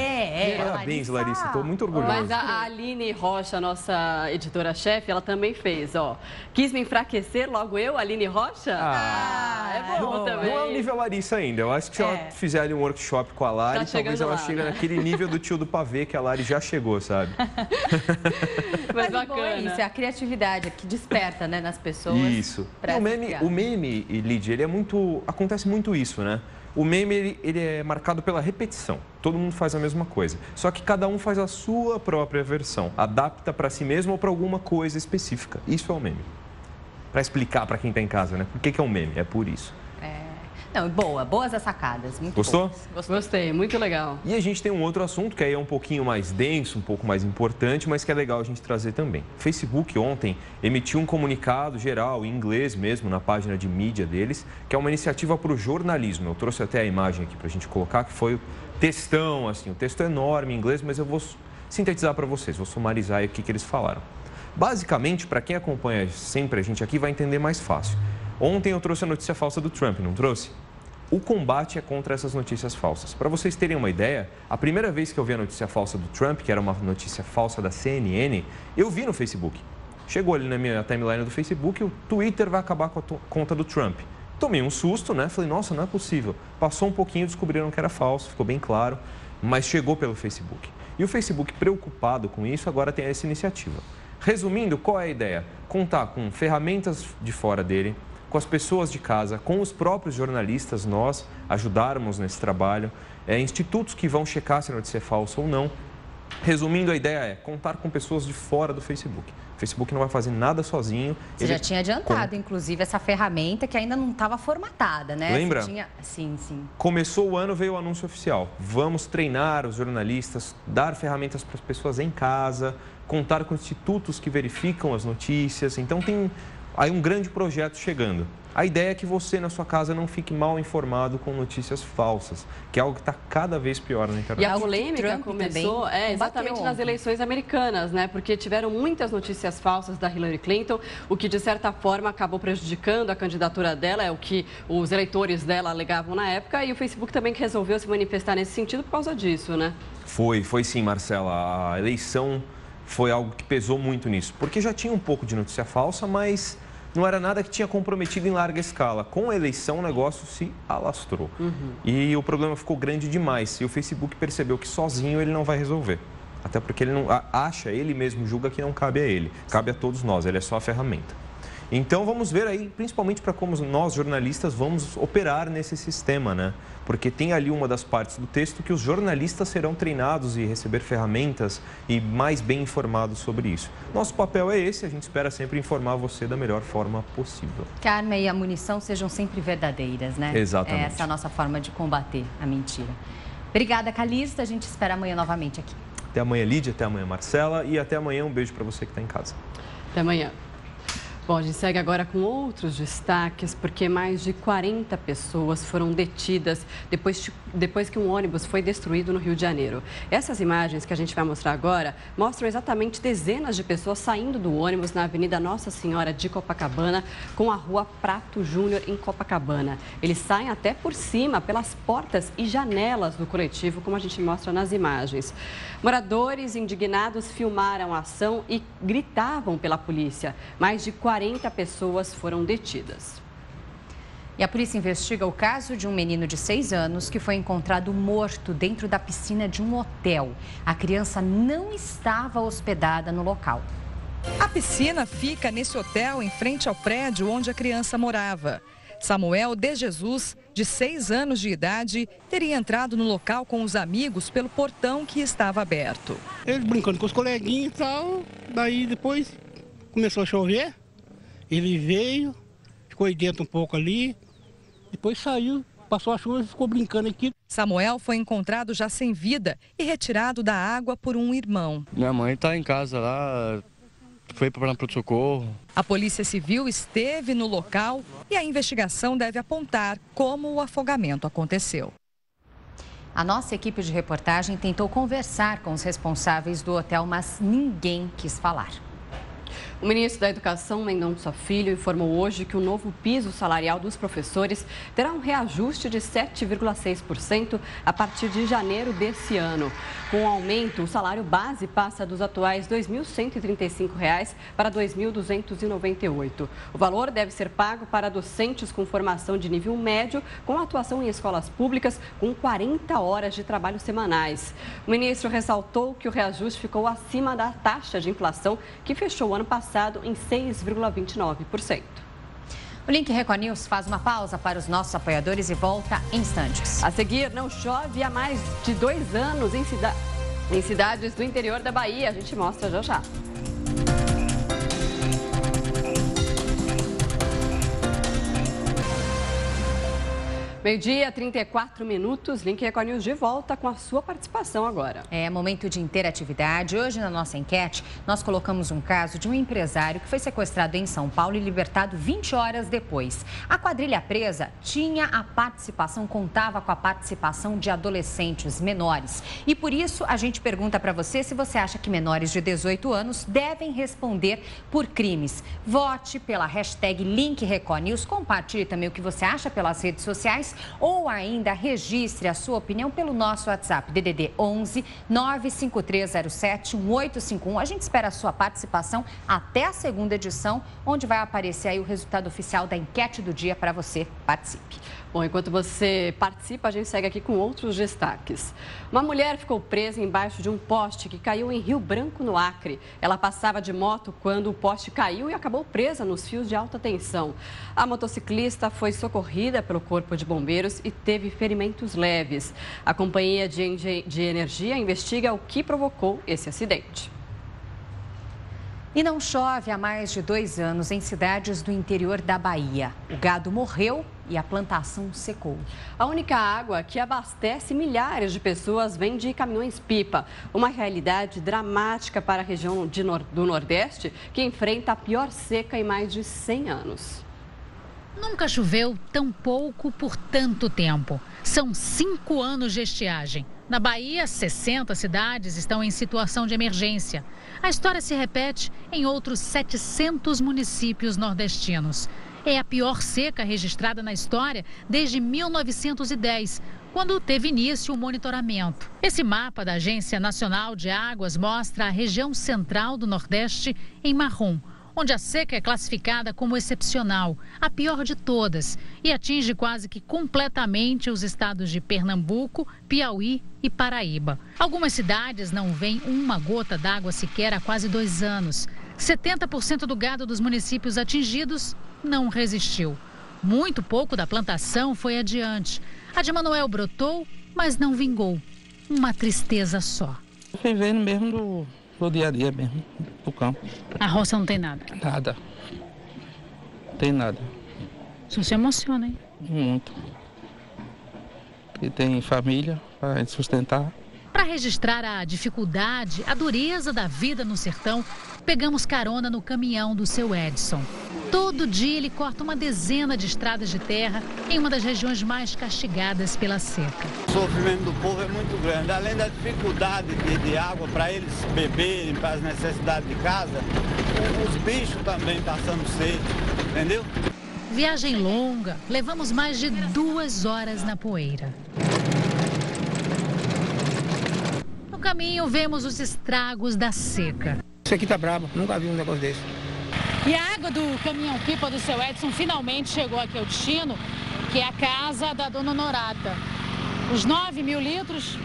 Parabéns, Larissa. Tô muito orgulhoso. Mas a Aline Rocha, nossa editora-chefe, ela também fez, ó. Quis me enfraquecer, logo eu, Aline Rocha? É bom também. Não é o nível Larissa ainda. Eu acho que se ela fizer ali um workshop com a Lari, talvez ela chegue naquele nível do tio do pavê que a Lari já chegou, sabe? Mas bacana. É isso, é a criatividade que desperta, né, nas pessoas. Isso. O meme, Lídia, ele é muito... Acontece muito isso, né? O meme, ele é marcado pela repetição. Todo mundo faz a mesma coisa. Só que cada um faz a sua própria versão. Adapta para si mesmo ou para alguma coisa específica. Isso é o meme. Para explicar para quem está em casa, né? Por que é um meme? É por isso. Não, boas as sacadas. Muito Gostou? Boas. Gostei, muito legal. E a gente tem um outro assunto que aí é um pouquinho mais denso, um pouco mais importante, mas que é legal a gente trazer também. O Facebook ontem emitiu um comunicado geral, em inglês mesmo, na página de mídia deles, que é uma iniciativa para o jornalismo. Eu trouxe até a imagem aqui para a gente colocar, que foi o textão, assim, o texto é enorme em inglês, mas eu vou sintetizar para vocês, vou sumarizar aí o que eles falaram. Basicamente, para quem acompanha sempre a gente aqui, vai entender mais fácil. Ontem eu trouxe a notícia falsa do Trump, não trouxe? O combate é contra essas notícias falsas. Para vocês terem uma ideia, a primeira vez que eu vi a notícia falsa do Trump, que era uma notícia falsa da CNN, eu vi no Facebook. Chegou ali na minha timeline do Facebook, o Twitter vai acabar com a conta do Trump. Tomei um susto, né? Falei, nossa, não é possível. Passou um pouquinho, descobriram que era falso, ficou bem claro, mas chegou pelo Facebook. E o Facebook, preocupado com isso, agora tem essa iniciativa. Resumindo, qual é a ideia? Contar com ferramentas de fora dele, com as pessoas de casa, com os próprios jornalistas, nós ajudarmos nesse trabalho, institutos que vão checar se a notícia é falsa ou não. Resumindo, a ideia é contar com pessoas de fora do Facebook. O Facebook não vai fazer nada sozinho. Você já tinha adiantado, inclusive, essa ferramenta que ainda não estava formatada, né? Lembra? Sim. Começou o ano, veio o anúncio oficial. Vamos treinar os jornalistas, dar ferramentas para as pessoas em casa, contar com institutos que verificam as notícias. Então, tem aí um grande projeto chegando. A ideia é que você, na sua casa, não fique mal informado com notícias falsas, que é algo que está cada vez pior na internet. E a polêmica começou exatamente nas eleições americanas, né? Porque tiveram muitas notícias falsas da Hillary Clinton, o que, de certa forma, acabou prejudicando a candidatura dela, é o que os eleitores dela alegavam na época, e o Facebook também que resolveu se manifestar nesse sentido por causa disso, né? Foi sim, Marcela. A eleição foi algo que pesou muito nisso, porque já tinha um pouco de notícia falsa, mas não era nada que tinha comprometido em larga escala. Com a eleição, o negócio se alastrou. E o problema ficou grande demais. E o Facebook percebeu que sozinho ele não vai resolver. Até porque ele não acha, ele mesmo julga que não cabe a ele. Cabe a todos nós, ele é só a ferramenta. Então, vamos ver aí, principalmente para como nós, jornalistas, vamos operar nesse sistema, né? Porque tem ali uma das partes do texto que os jornalistas serão treinados e receber ferramentas e mais bem informados sobre isso. Nosso papel é esse, a gente espera sempre informar você da melhor forma possível. Que a arma e a munição sejam sempre verdadeiras, né? Exatamente. Essa é a nossa forma de combater a mentira. Obrigada, Calista. A gente espera amanhã novamente aqui. Até amanhã, Lídia. Até amanhã, Marcela. E até amanhã, um beijo para você que está em casa. Até amanhã. Bom, a gente segue agora com outros destaques, porque mais de 40 pessoas foram detidas depois que um ônibus foi destruído no Rio de Janeiro. Essas imagens que a gente vai mostrar agora mostram exatamente dezenas de pessoas saindo do ônibus na Avenida Nossa Senhora de Copacabana, com a Rua Prato Júnior em Copacabana. Eles saem até por cima, pelas portas e janelas do coletivo, como a gente mostra nas imagens. Moradores indignados filmaram a ação e gritavam pela polícia. Mais de 40 pessoas foram detidas. E a polícia investiga o caso de um menino de 6 anos que foi encontrado morto dentro da piscina de um hotel. A criança não estava hospedada no local. A piscina fica nesse hotel em frente ao prédio onde a criança morava. Samuel de Jesus, de 6 anos de idade, teria entrado no local com os amigos pelo portão que estava aberto. Ele brincando com os coleguinhas e tal, daí depois começou a chover, ele veio, ficou aí dentro um pouco ali, depois saiu, passou a chuva e ficou brincando aqui. Samuel foi encontrado já sem vida e retirado da água por um irmão. Minha mãe está em casa lá, foi para o pronto-socorro. A Polícia Civil esteve no local e a investigação deve apontar como o afogamento aconteceu. A nossa equipe de reportagem tentou conversar com os responsáveis do hotel, mas ninguém quis falar. O ministro da Educação, Mendonça Filho, informou hoje que o novo piso salarial dos professores terá um reajuste de 7,6% a partir de janeiro desse ano. Com o aumento, o salário base passa dos atuais R$ 2.135 para R$ 2.298. O valor deve ser pago para docentes com formação de nível médio, com atuação em escolas públicas, com 40 horas de trabalho semanais. O ministro ressaltou que o reajuste ficou acima da taxa de inflação, que fechou o ano passado em 6,29%. O Link Record News faz uma pausa para os nossos apoiadores e volta em instantes. A seguir, não chove há mais de 2 anos em cidades do interior da Bahia. A gente mostra já já. Meio-dia, 34 minutos, Link Record News de volta com a sua participação agora. É momento de interatividade. Hoje, na nossa enquete, nós colocamos um caso de um empresário que foi sequestrado em São Paulo e libertado 20 horas depois. A quadrilha presa contava com a participação de adolescentes menores. E por isso, a gente pergunta para você se você acha que menores de 18 anos devem responder por crimes. Vote pela hashtag Link Record News, compartilhe também o que você acha pelas redes sociais, ou ainda registre a sua opinião pelo nosso WhatsApp, DDD 11 95307 1851. A gente espera a sua participação até a segunda edição, onde vai aparecer aí o resultado oficial da enquete do dia para você. Participe. Bom, enquanto você participa, a gente segue aqui com outros destaques. Uma mulher ficou presa embaixo de um poste que caiu em Rio Branco, no Acre. Ela passava de moto quando o poste caiu e acabou presa nos fios de alta tensão. A motociclista foi socorrida pelo Corpo de Bombeiros e teve ferimentos leves. A Companhia de Energia investiga o que provocou esse acidente. E não chove há mais de 2 anos em cidades do interior da Bahia. O gado morreu e a plantação secou. A única água que abastece milhares de pessoas vem de caminhões-pipa. Uma realidade dramática para a região do Nordeste, que enfrenta a pior seca em mais de 100 anos. Nunca choveu tão pouco por tanto tempo. São 5 anos de estiagem. Na Bahia, 60 cidades estão em situação de emergência. A história se repete em outros 700 municípios nordestinos. É a pior seca registrada na história desde 1910, quando teve início o monitoramento. Esse mapa da Agência Nacional de Águas mostra a região central do Nordeste em marrom, onde a seca é classificada como excepcional, a pior de todas, e atinge quase que completamente os estados de Pernambuco, Piauí e Paraíba. Algumas cidades não veem uma gota d'água sequer há quase 2 anos. 70% do gado dos municípios atingidos não resistiu. Muito pouco da plantação foi adiante. A de Manoel brotou, mas não vingou. Uma tristeza só. Vivendo mesmo do dia a dia mesmo, do campo. A roça não tem nada? Nada. Não tem nada. Isso se emociona, hein? Muito. E tem família para sustentar. Para Para registrar a dificuldade, a dureza da vida no sertão, pegamos carona no caminhão do seu Edson. Todo dia ele corta uma dezena de estradas de terra em uma das regiões mais castigadas pela seca. O sofrimento do povo é muito grande. Além da dificuldade de água para eles beberem, para as necessidades de casa, os bichos também passando sede, entendeu? Viagem longa, levamos mais de 2 horas na poeira. No caminho, vemos os estragos da seca. Isso aqui tá brabo, nunca vi um negócio desse. E a água do caminhão-pipa do seu Edson finalmente chegou aqui ao destino, que é a casa da dona Honorata. Os 9.000 litros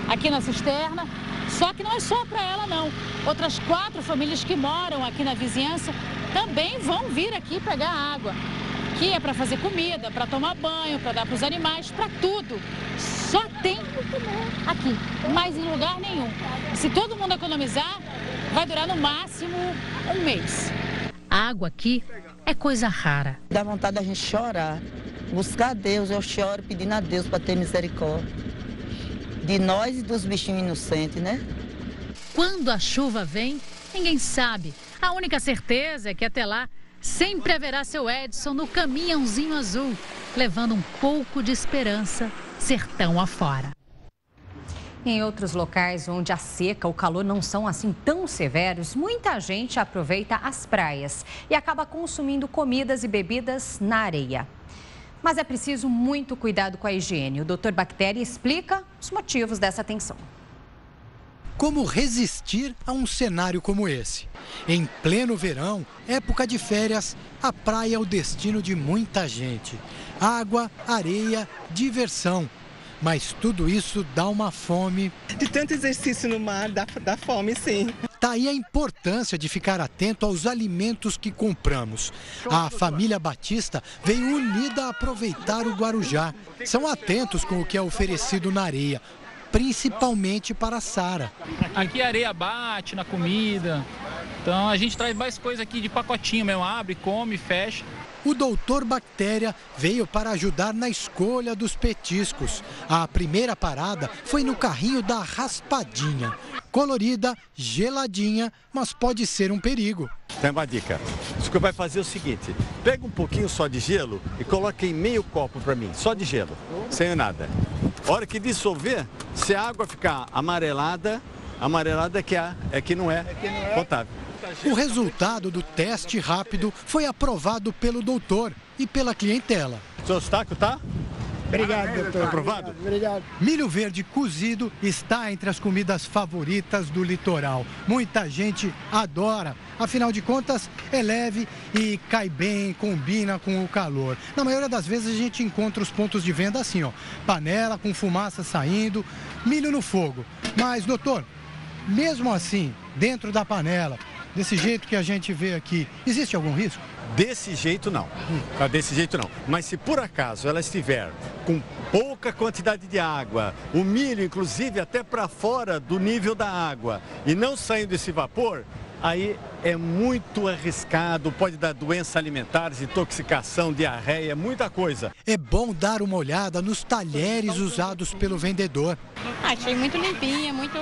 aqui na cisterna, só que não é só para ela não. Outras 4 famílias que moram aqui na vizinhança também vão vir aqui pegar água. Que é para fazer comida, para tomar banho, para dar para os animais, para tudo. Só tem aqui, mais em lugar nenhum. Se todo mundo economizar, vai durar no máximo 1 mês. A água aqui é coisa rara. Dá vontade da gente chorar, buscar a Deus. Eu choro pedindo a Deus para ter misericórdia de nós e dos bichinhos inocentes, né? Quando a chuva vem, ninguém sabe. A única certeza é que até lá sempre haverá seu Edson no caminhãozinho azul, levando um pouco de esperança sertão afora. Em outros locais onde a seca, o calor não são assim tão severos, muita gente aproveita as praias e acaba consumindo comidas e bebidas na areia. Mas é preciso muito cuidado com a higiene. O Dr. Bactéria explica os motivos dessa tensão. Como resistir a um cenário como esse? Em pleno verão, época de férias, a praia é o destino de muita gente. Água, areia, diversão. Mas tudo isso dá uma fome. De tanto exercício no mar, dá fome, sim. Tá aí a importância de ficar atento aos alimentos que compramos. A família Batista veio unida a aproveitar o Guarujá. São atentos com o que é oferecido na areia, principalmente para a Sara. Aqui a areia bate na comida, então a gente traz mais coisa aqui de pacotinho mesmo, abre, come, fecha. O doutor Bactéria veio para ajudar na escolha dos petiscos. A primeira parada foi no carrinho da raspadinha. Colorida, geladinha, mas pode ser um perigo. Tem uma dica. Você vai fazer o seguinte, pega um pouquinho só de gelo e coloca em meio copo para mim, só de gelo, sem nada. A hora que dissolver, se a água ficar amarelada é que não é potável. O resultado do teste rápido foi aprovado pelo doutor e pela clientela. O seu Eustáquio tá? Obrigado, doutor. Aprovado? Obrigado. Milho verde cozido está entre as comidas favoritas do litoral. Muita gente adora. Afinal de contas, é leve e cai bem, combina com o calor. Na maioria das vezes a gente encontra os pontos de venda assim, ó. Panela com fumaça saindo, milho no fogo. Mas, doutor, mesmo assim, dentro da panela, desse jeito que a gente vê aqui, existe algum risco? Desse jeito não, desse jeito não. Mas se por acaso ela estiver com pouca quantidade de água, o milho inclusive até para fora do nível da água e não saindo esse vapor, aí é muito arriscado, pode dar doenças alimentares, intoxicação, diarreia, muita coisa. É bom dar uma olhada nos talheres usados pelo vendedor. Achei muito limpinha, muito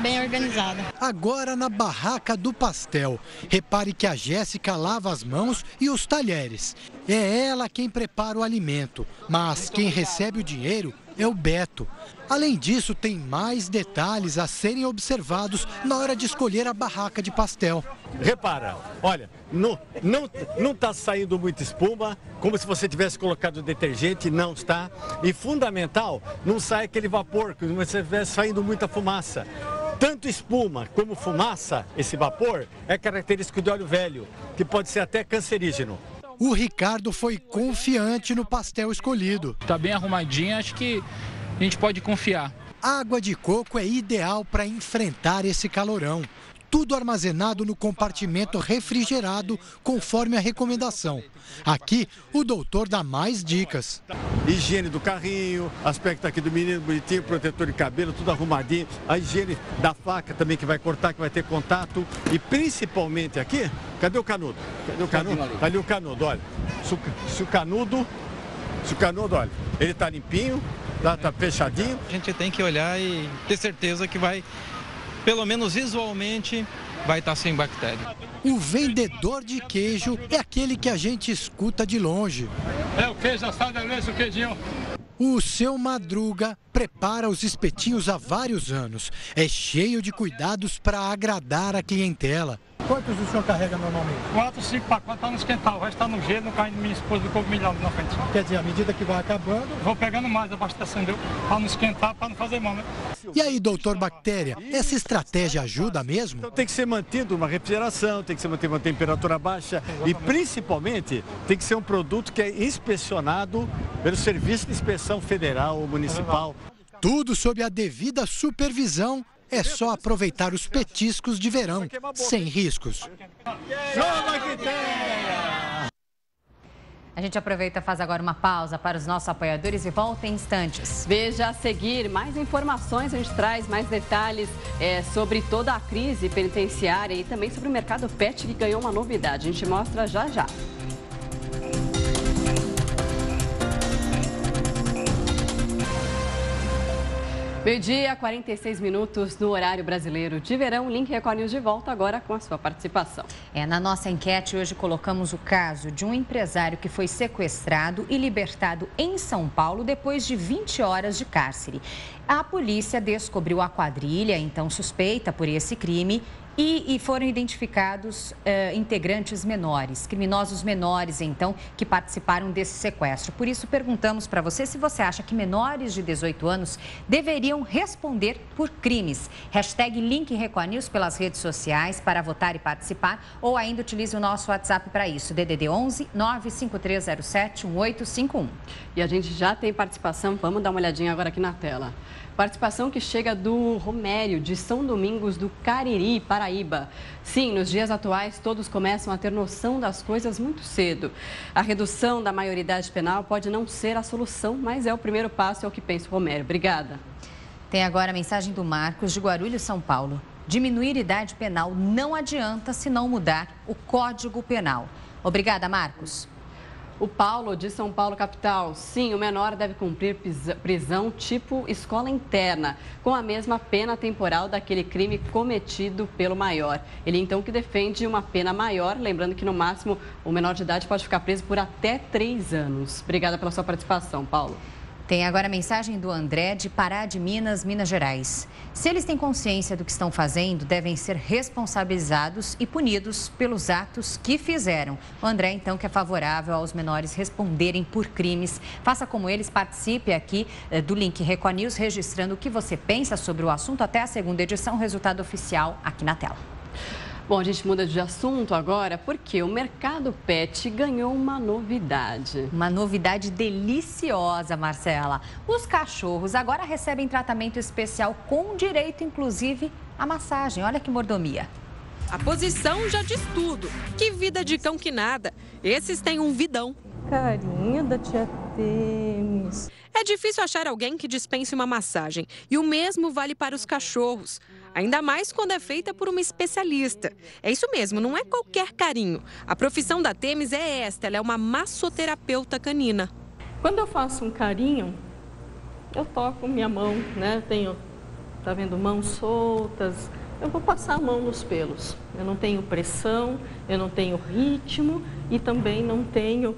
bem organizada. Agora na barraca do pastel, repare que a Jéssica lava as mãos e os talheres. É ela quem prepara o alimento, mas quem recebe o dinheiro é o Beto. Além disso, tem mais detalhes a serem observados na hora de escolher a barraca de pastel. Repara, olha, não está saindo muita espuma, como se você tivesse colocado detergente, não está. E fundamental, não sai aquele vapor, como se você estivesse saindo muita fumaça. Tanto espuma como fumaça, esse vapor, é característico de óleo velho, que pode ser até cancerígeno. O Ricardo foi confiante no pastel escolhido. Tá bem arrumadinho, acho que a gente pode confiar. Água de coco é ideal para enfrentar esse calorão. Tudo armazenado no compartimento refrigerado, conforme a recomendação. Aqui, o doutor dá mais dicas. Higiene do carrinho, aspecto aqui do menino bonitinho, protetor de cabelo, tudo arrumadinho. A higiene da faca também que vai cortar, que vai ter contato. E principalmente aqui, cadê o canudo? Cadê o canudo? Tá ali o canudo, olha. Se o canudo, olha, ele tá limpinho, Tá fechadinho. A gente tem que olhar e ter certeza que vai, pelo menos visualmente, vai estar sem bactéria. O vendedor de queijo é aquele que a gente escuta de longe. É o queijo assado, é o queijinho. O seu Madruga prepara os espetinhos há vários anos. É cheio de cuidados para agradar a clientela. Quantos o senhor carrega normalmente? 4, 5 pacotes para não esquentar. O resto está no gelo, no carro de minha esposa do cogumilhão na frente. Quer dizer, à medida que vai acabando... Vou pegando mais, abastecendo, para não esquentar, para não fazer mal, né? E aí, doutor Bactéria, essa estratégia ajuda mesmo? Então tem que ser mantido uma refrigeração, tem que ser mantido uma temperatura baixa e principalmente tem que ser um produto que é inspecionado pelo Serviço de Inspeção Federal ou Municipal. Tudo sob a devida supervisão. É só aproveitar os petiscos de verão, sem riscos. A gente aproveita e faz agora uma pausa para os nossos apoiadores e volta em instantes. Veja a seguir mais informações, a gente traz mais detalhes sobre toda a crise penitenciária e também sobre o mercado pet que ganhou uma novidade. A gente mostra já já. Meio-dia, 46 minutos no horário brasileiro de verão. Link Record News de volta agora com a sua participação. Na nossa enquete hoje colocamos o caso de um empresário que foi sequestrado e libertado em São Paulo depois de 20 horas de cárcere. A polícia descobriu a quadrilha, então suspeita por esse crime, e foram identificados integrantes menores, criminosos menores, então, que participaram desse sequestro. Por isso, perguntamos para você se você acha que menores de 18 anos deveriam responder por crimes. Hashtag Link Record News pelas redes sociais para votar e participar, ou ainda utilize o nosso WhatsApp para isso, DDD 11 95307 1851. E a gente já tem participação, vamos dar uma olhadinha agora aqui na tela. Participação que chega do Romério, de São Domingos do Cariri, Paraíba. Sim, nos dias atuais, todos começam a ter noção das coisas muito cedo. A redução da maioridade penal pode não ser a solução, mas é o primeiro passo, é o que pensa o Romério. Obrigada. Tem agora a mensagem do Marcos, de Guarulhos, São Paulo. Diminuir idade penal não adianta se não mudar o Código Penal. Obrigada, Marcos. O Paulo, de São Paulo, capital. Sim, o menor deve cumprir prisão tipo escola interna, com a mesma pena temporal daquele crime cometido pelo maior. Ele, então, que defende uma pena maior, lembrando que, no máximo, o menor de idade pode ficar preso por até 3 anos. Obrigada pela sua participação, Paulo. Tem agora a mensagem do André, de Pará de Minas, Minas Gerais. Se eles têm consciência do que estão fazendo, devem ser responsabilizados e punidos pelos atos que fizeram. O André, então, que é favorável aos menores responderem por crimes. Faça como eles, participe aqui do Link Record News, registrando o que você pensa sobre o assunto até a segunda edição, resultado oficial aqui na tela. Bom, a gente muda de assunto agora porque o mercado pet ganhou uma novidade. Uma novidade deliciosa, Marcela. Os cachorros agora recebem tratamento especial com direito, inclusive, à massagem. Olha que mordomia. A posição já diz tudo. Que vida de cão que nada. Esses têm um vidão. Carinho da tia Tênis. É difícil achar alguém que dispense uma massagem. E o mesmo vale para os cachorros. Ainda mais quando é feita por uma especialista. É isso mesmo, não é qualquer carinho. A profissão da Têmis é esta, ela é uma massoterapeuta canina. Quando eu faço um carinho, eu toco minha mão, né? Tá vendo, mãos soltas. Eu vou passar a mão nos pelos. Eu não tenho pressão, eu não tenho ritmo e também não tenho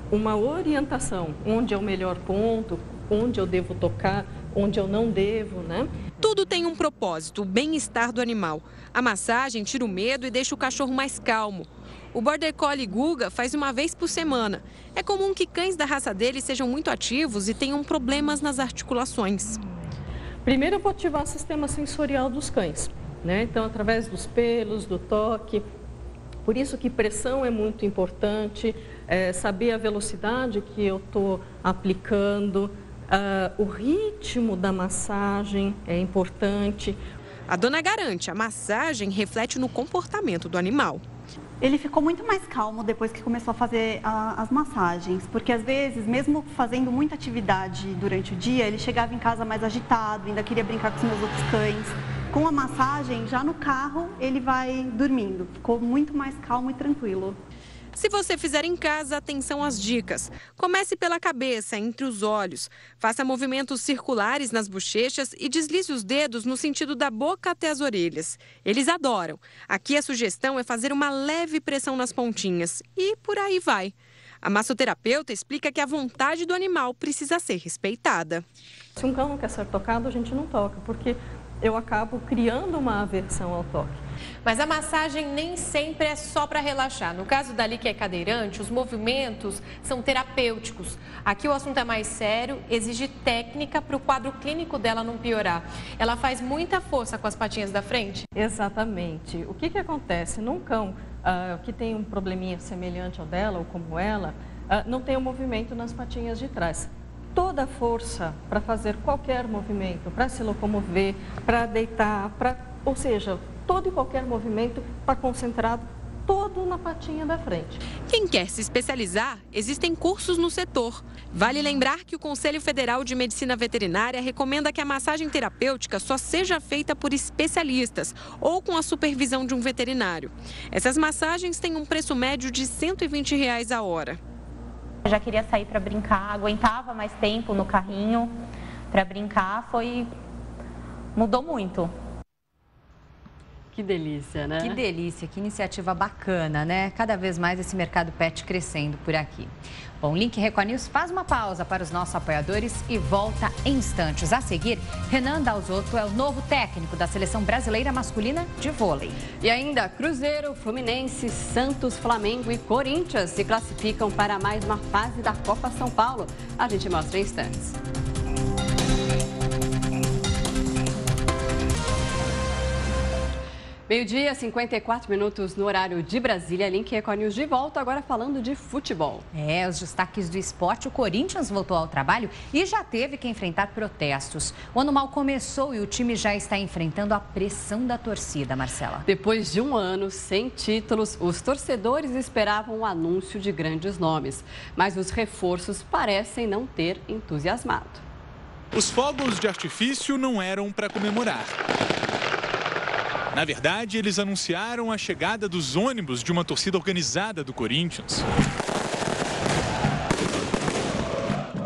uma orientação. Onde é o melhor ponto, onde eu devo tocar, onde eu não devo, né? Tudo tem um propósito, o bem-estar do animal. A massagem tira o medo e deixa o cachorro mais calmo. O Border Collie Guga faz uma vez por semana. É comum que cães da raça dele sejam muito ativos e tenham problemas nas articulações. Primeiro eu vou ativar o sistema sensorial dos cães, né? Então, através dos pelos, do toque. Por isso que pressão é muito importante, saber a velocidade que eu estou aplicando. O ritmo da massagem é importante. A dona garante, a massagem reflete no comportamento do animal. Ele ficou muito mais calmo depois que começou a fazer as massagens, porque às vezes, mesmo fazendo muita atividade durante o dia, ele chegava em casa mais agitado, ainda queria brincar com os meus outros cães. Com a massagem, já no carro, ele vai dormindo. Ficou muito mais calmo e tranquilo. Se você fizer em casa, atenção às dicas. Comece pela cabeça, entre os olhos. Faça movimentos circulares nas bochechas e deslize os dedos no sentido da boca até as orelhas. Eles adoram. Aqui a sugestão é fazer uma leve pressão nas pontinhas. E por aí vai. A massoterapeuta explica que a vontade do animal precisa ser respeitada. Se um cão não quer ser tocado, a gente não toca, porque eu acabo criando uma aversão ao toque. Mas a massagem nem sempre é só para relaxar. No caso dali que é cadeirante, os movimentos são terapêuticos. Aqui o assunto é mais sério, exige técnica para o quadro clínico dela não piorar. Ela faz muita força com as patinhas da frente? Exatamente. O que acontece? Num cão que tem um probleminha semelhante ao dela ou como ela, não tem o movimento nas patinhas de trás. Toda a força para fazer qualquer movimento, para se locomover, para deitar, ou seja, todo e qualquer movimento está concentrado todo na patinha da frente. Quem quer se especializar, existem cursos no setor. Vale lembrar que o Conselho Federal de Medicina Veterinária recomenda que a massagem terapêutica só seja feita por especialistas ou com a supervisão de um veterinário. Essas massagens têm um preço médio de R$ 120 a hora. Eu já queria sair para brincar, aguentava mais tempo no carrinho para brincar, mudou muito. Que delícia, né? Que delícia, que iniciativa bacana, né? Cada vez mais esse mercado pet crescendo por aqui. Bom, Link Record News faz uma pausa para os nossos apoiadores e volta em instantes. A seguir, Renan Dalzotto é o novo técnico da Seleção Brasileira Masculina de Vôlei. E ainda, Cruzeiro, Fluminense, Santos, Flamengo e Corinthians se classificam para mais uma fase da Copa São Paulo. A gente mostra em instantes. Meio-dia, 54 minutos no horário de Brasília. Link Record News de volta, agora falando de futebol. Os destaques do esporte. O Corinthians voltou ao trabalho e já teve que enfrentar protestos. O ano mal começou e o time já está enfrentando a pressão da torcida, Marcela. Depois de um ano sem títulos, os torcedores esperavam o anúncio de grandes nomes. Mas os reforços parecem não ter entusiasmado. Os fogos de artifício não eram para comemorar. Na verdade, eles anunciaram a chegada dos ônibus de uma torcida organizada do Corinthians.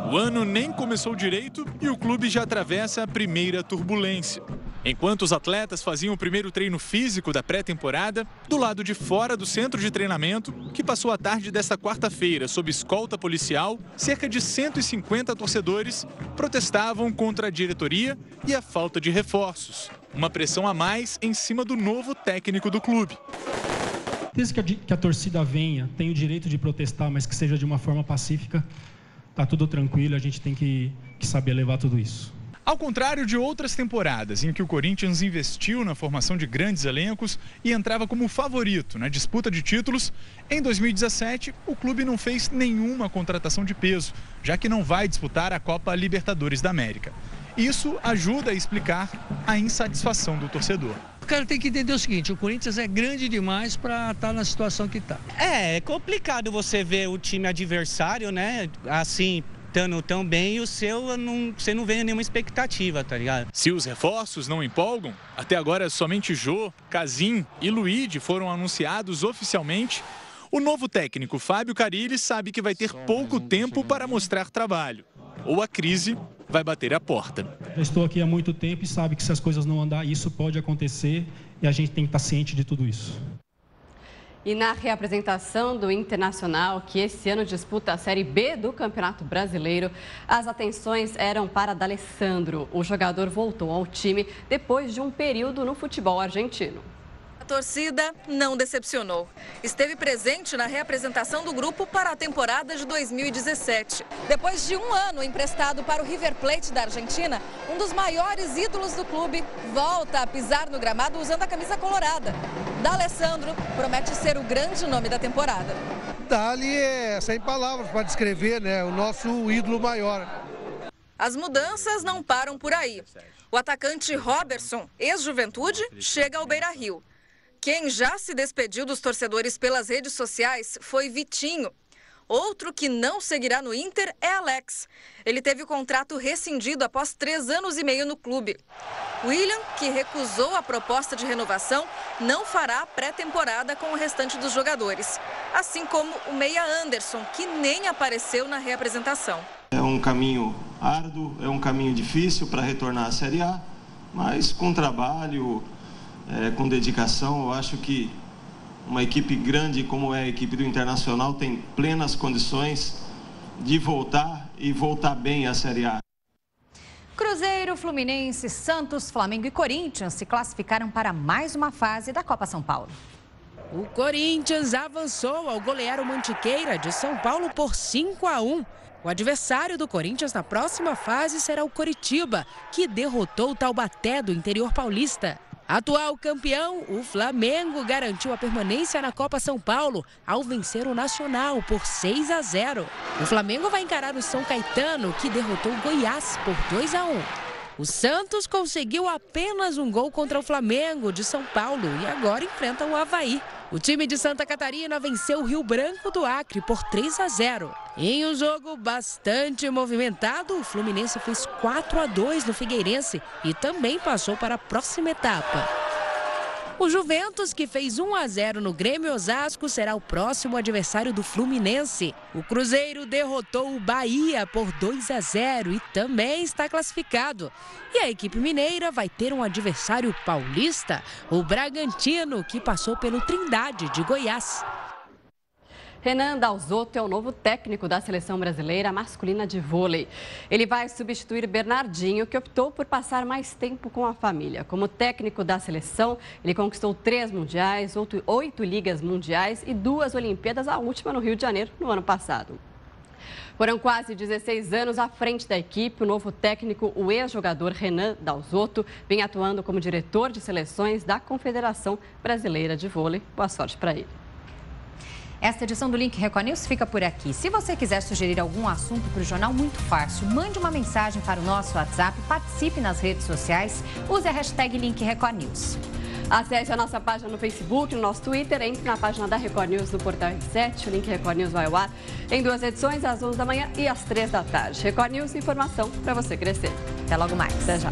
O ano nem começou direito e o clube já atravessa a primeira turbulência. Enquanto os atletas faziam o primeiro treino físico da pré-temporada, do lado de fora do centro de treinamento, que passou a tarde desta quarta-feira sob escolta policial, cerca de 150 torcedores protestavam contra a diretoria e a falta de reforços. Uma pressão a mais em cima do novo técnico do clube. Desde que a torcida venha, tem o direito de protestar, mas que seja de uma forma pacífica, tá tudo tranquilo, a gente tem que saber levar tudo isso. Ao contrário de outras temporadas em que o Corinthians investiu na formação de grandes elencos e entrava como favorito na disputa de títulos, em 2017 o clube não fez nenhuma contratação de peso, já que não vai disputar a Copa Libertadores da América. Isso ajuda a explicar a insatisfação do torcedor. O cara tem que entender o seguinte, o Corinthians é grande demais para estar na situação que está. É complicado você ver o time adversário, né, assim, estando tão bem e o seu, você não vê nenhuma expectativa, tá ligado? Se os reforços não empolgam, até agora somente Jô, Casim e Luíde foram anunciados oficialmente, o novo técnico Fábio Carille sabe que vai ter pouco tempo para mostrar trabalho. Ou a crise vai bater a porta. Eu estou aqui há muito tempo e sabe que se as coisas não andarem, isso pode acontecer e a gente tem que estar ciente de tudo isso. E na reapresentação do Internacional, que esse ano disputa a Série B do Campeonato Brasileiro, as atenções eram para D'Alessandro. O jogador voltou ao time depois de um período no futebol argentino. A torcida não decepcionou. Esteve presente na reapresentação do grupo para a temporada de 2017. Depois de um ano emprestado para o River Plate da Argentina, um dos maiores ídolos do clube volta a pisar no gramado usando a camisa colorada. D'Alessandro promete ser o grande nome da temporada. Dali é sem palavras para descrever, né? O nosso ídolo maior. As mudanças não param por aí. O atacante Robertson, ex-Juventude, chega ao Beira-Rio. Quem já se despediu dos torcedores pelas redes sociais foi Vitinho. Outro que não seguirá no Inter é Alex. Ele teve o contrato rescindido após 3 anos e meio no clube. William, que recusou a proposta de renovação, não fará a pré-temporada com o restante dos jogadores. Assim como o meia Anderson, que nem apareceu na reapresentação. É um caminho árduo, é um caminho difícil para retornar à Série A, mas com trabalho, com dedicação, eu acho que uma equipe grande como é a equipe do Internacional tem plenas condições de voltar e voltar bem à Série A. Cruzeiro, Fluminense, Santos, Flamengo e Corinthians se classificaram para mais uma fase da Copa São Paulo. O Corinthians avançou ao golear o Mantiqueira de São Paulo por 5-1. O adversário do Corinthians na próxima fase será o Coritiba, que derrotou o Taubaté do interior paulista. Atual campeão, o Flamengo garantiu a permanência na Copa São Paulo ao vencer o Nacional por 6-0. O Flamengo vai encarar o São Caetano, que derrotou o Goiás por 2-1. O Santos conseguiu apenas um gol contra o Flamengo de São Paulo e agora enfrenta o Avaí. O time de Santa Catarina venceu o Rio Branco do Acre por 3-0. Em um jogo bastante movimentado, o Fluminense fez 4-2 no Figueirense e também passou para a próxima etapa. O Juventus, que fez 1-0 no Grêmio Osasco, será o próximo adversário do Fluminense. O Cruzeiro derrotou o Bahia por 2-0 e também está classificado. E a equipe mineira vai ter um adversário paulista, o Bragantino, que passou pelo Trindade de Goiás. Renan Dalzotto é o novo técnico da seleção brasileira masculina de vôlei. Ele vai substituir Bernardinho, que optou por passar mais tempo com a família. Como técnico da seleção, ele conquistou 3 mundiais, 8 ligas mundiais e 2 Olimpíadas, a última no Rio de Janeiro, no ano passado. Foram quase 16 anos à frente da equipe. O novo técnico, o ex-jogador Renan Dalzotto, vem atuando como diretor de seleções da Confederação Brasileira de Vôlei. Boa sorte para ele. Esta edição do Link Record News fica por aqui. Se você quiser sugerir algum assunto para o jornal, muito fácil. Mande uma mensagem para o nosso WhatsApp, participe nas redes sociais, use a hashtag Link Record News. Acesse a nossa página no Facebook, no nosso Twitter, entre na página da Record News do Portal R7. O Link Record News vai ao ar em 2 edições, às 11 da manhã e às 3 da tarde. Record News, informação para você crescer. Até logo mais. Até já.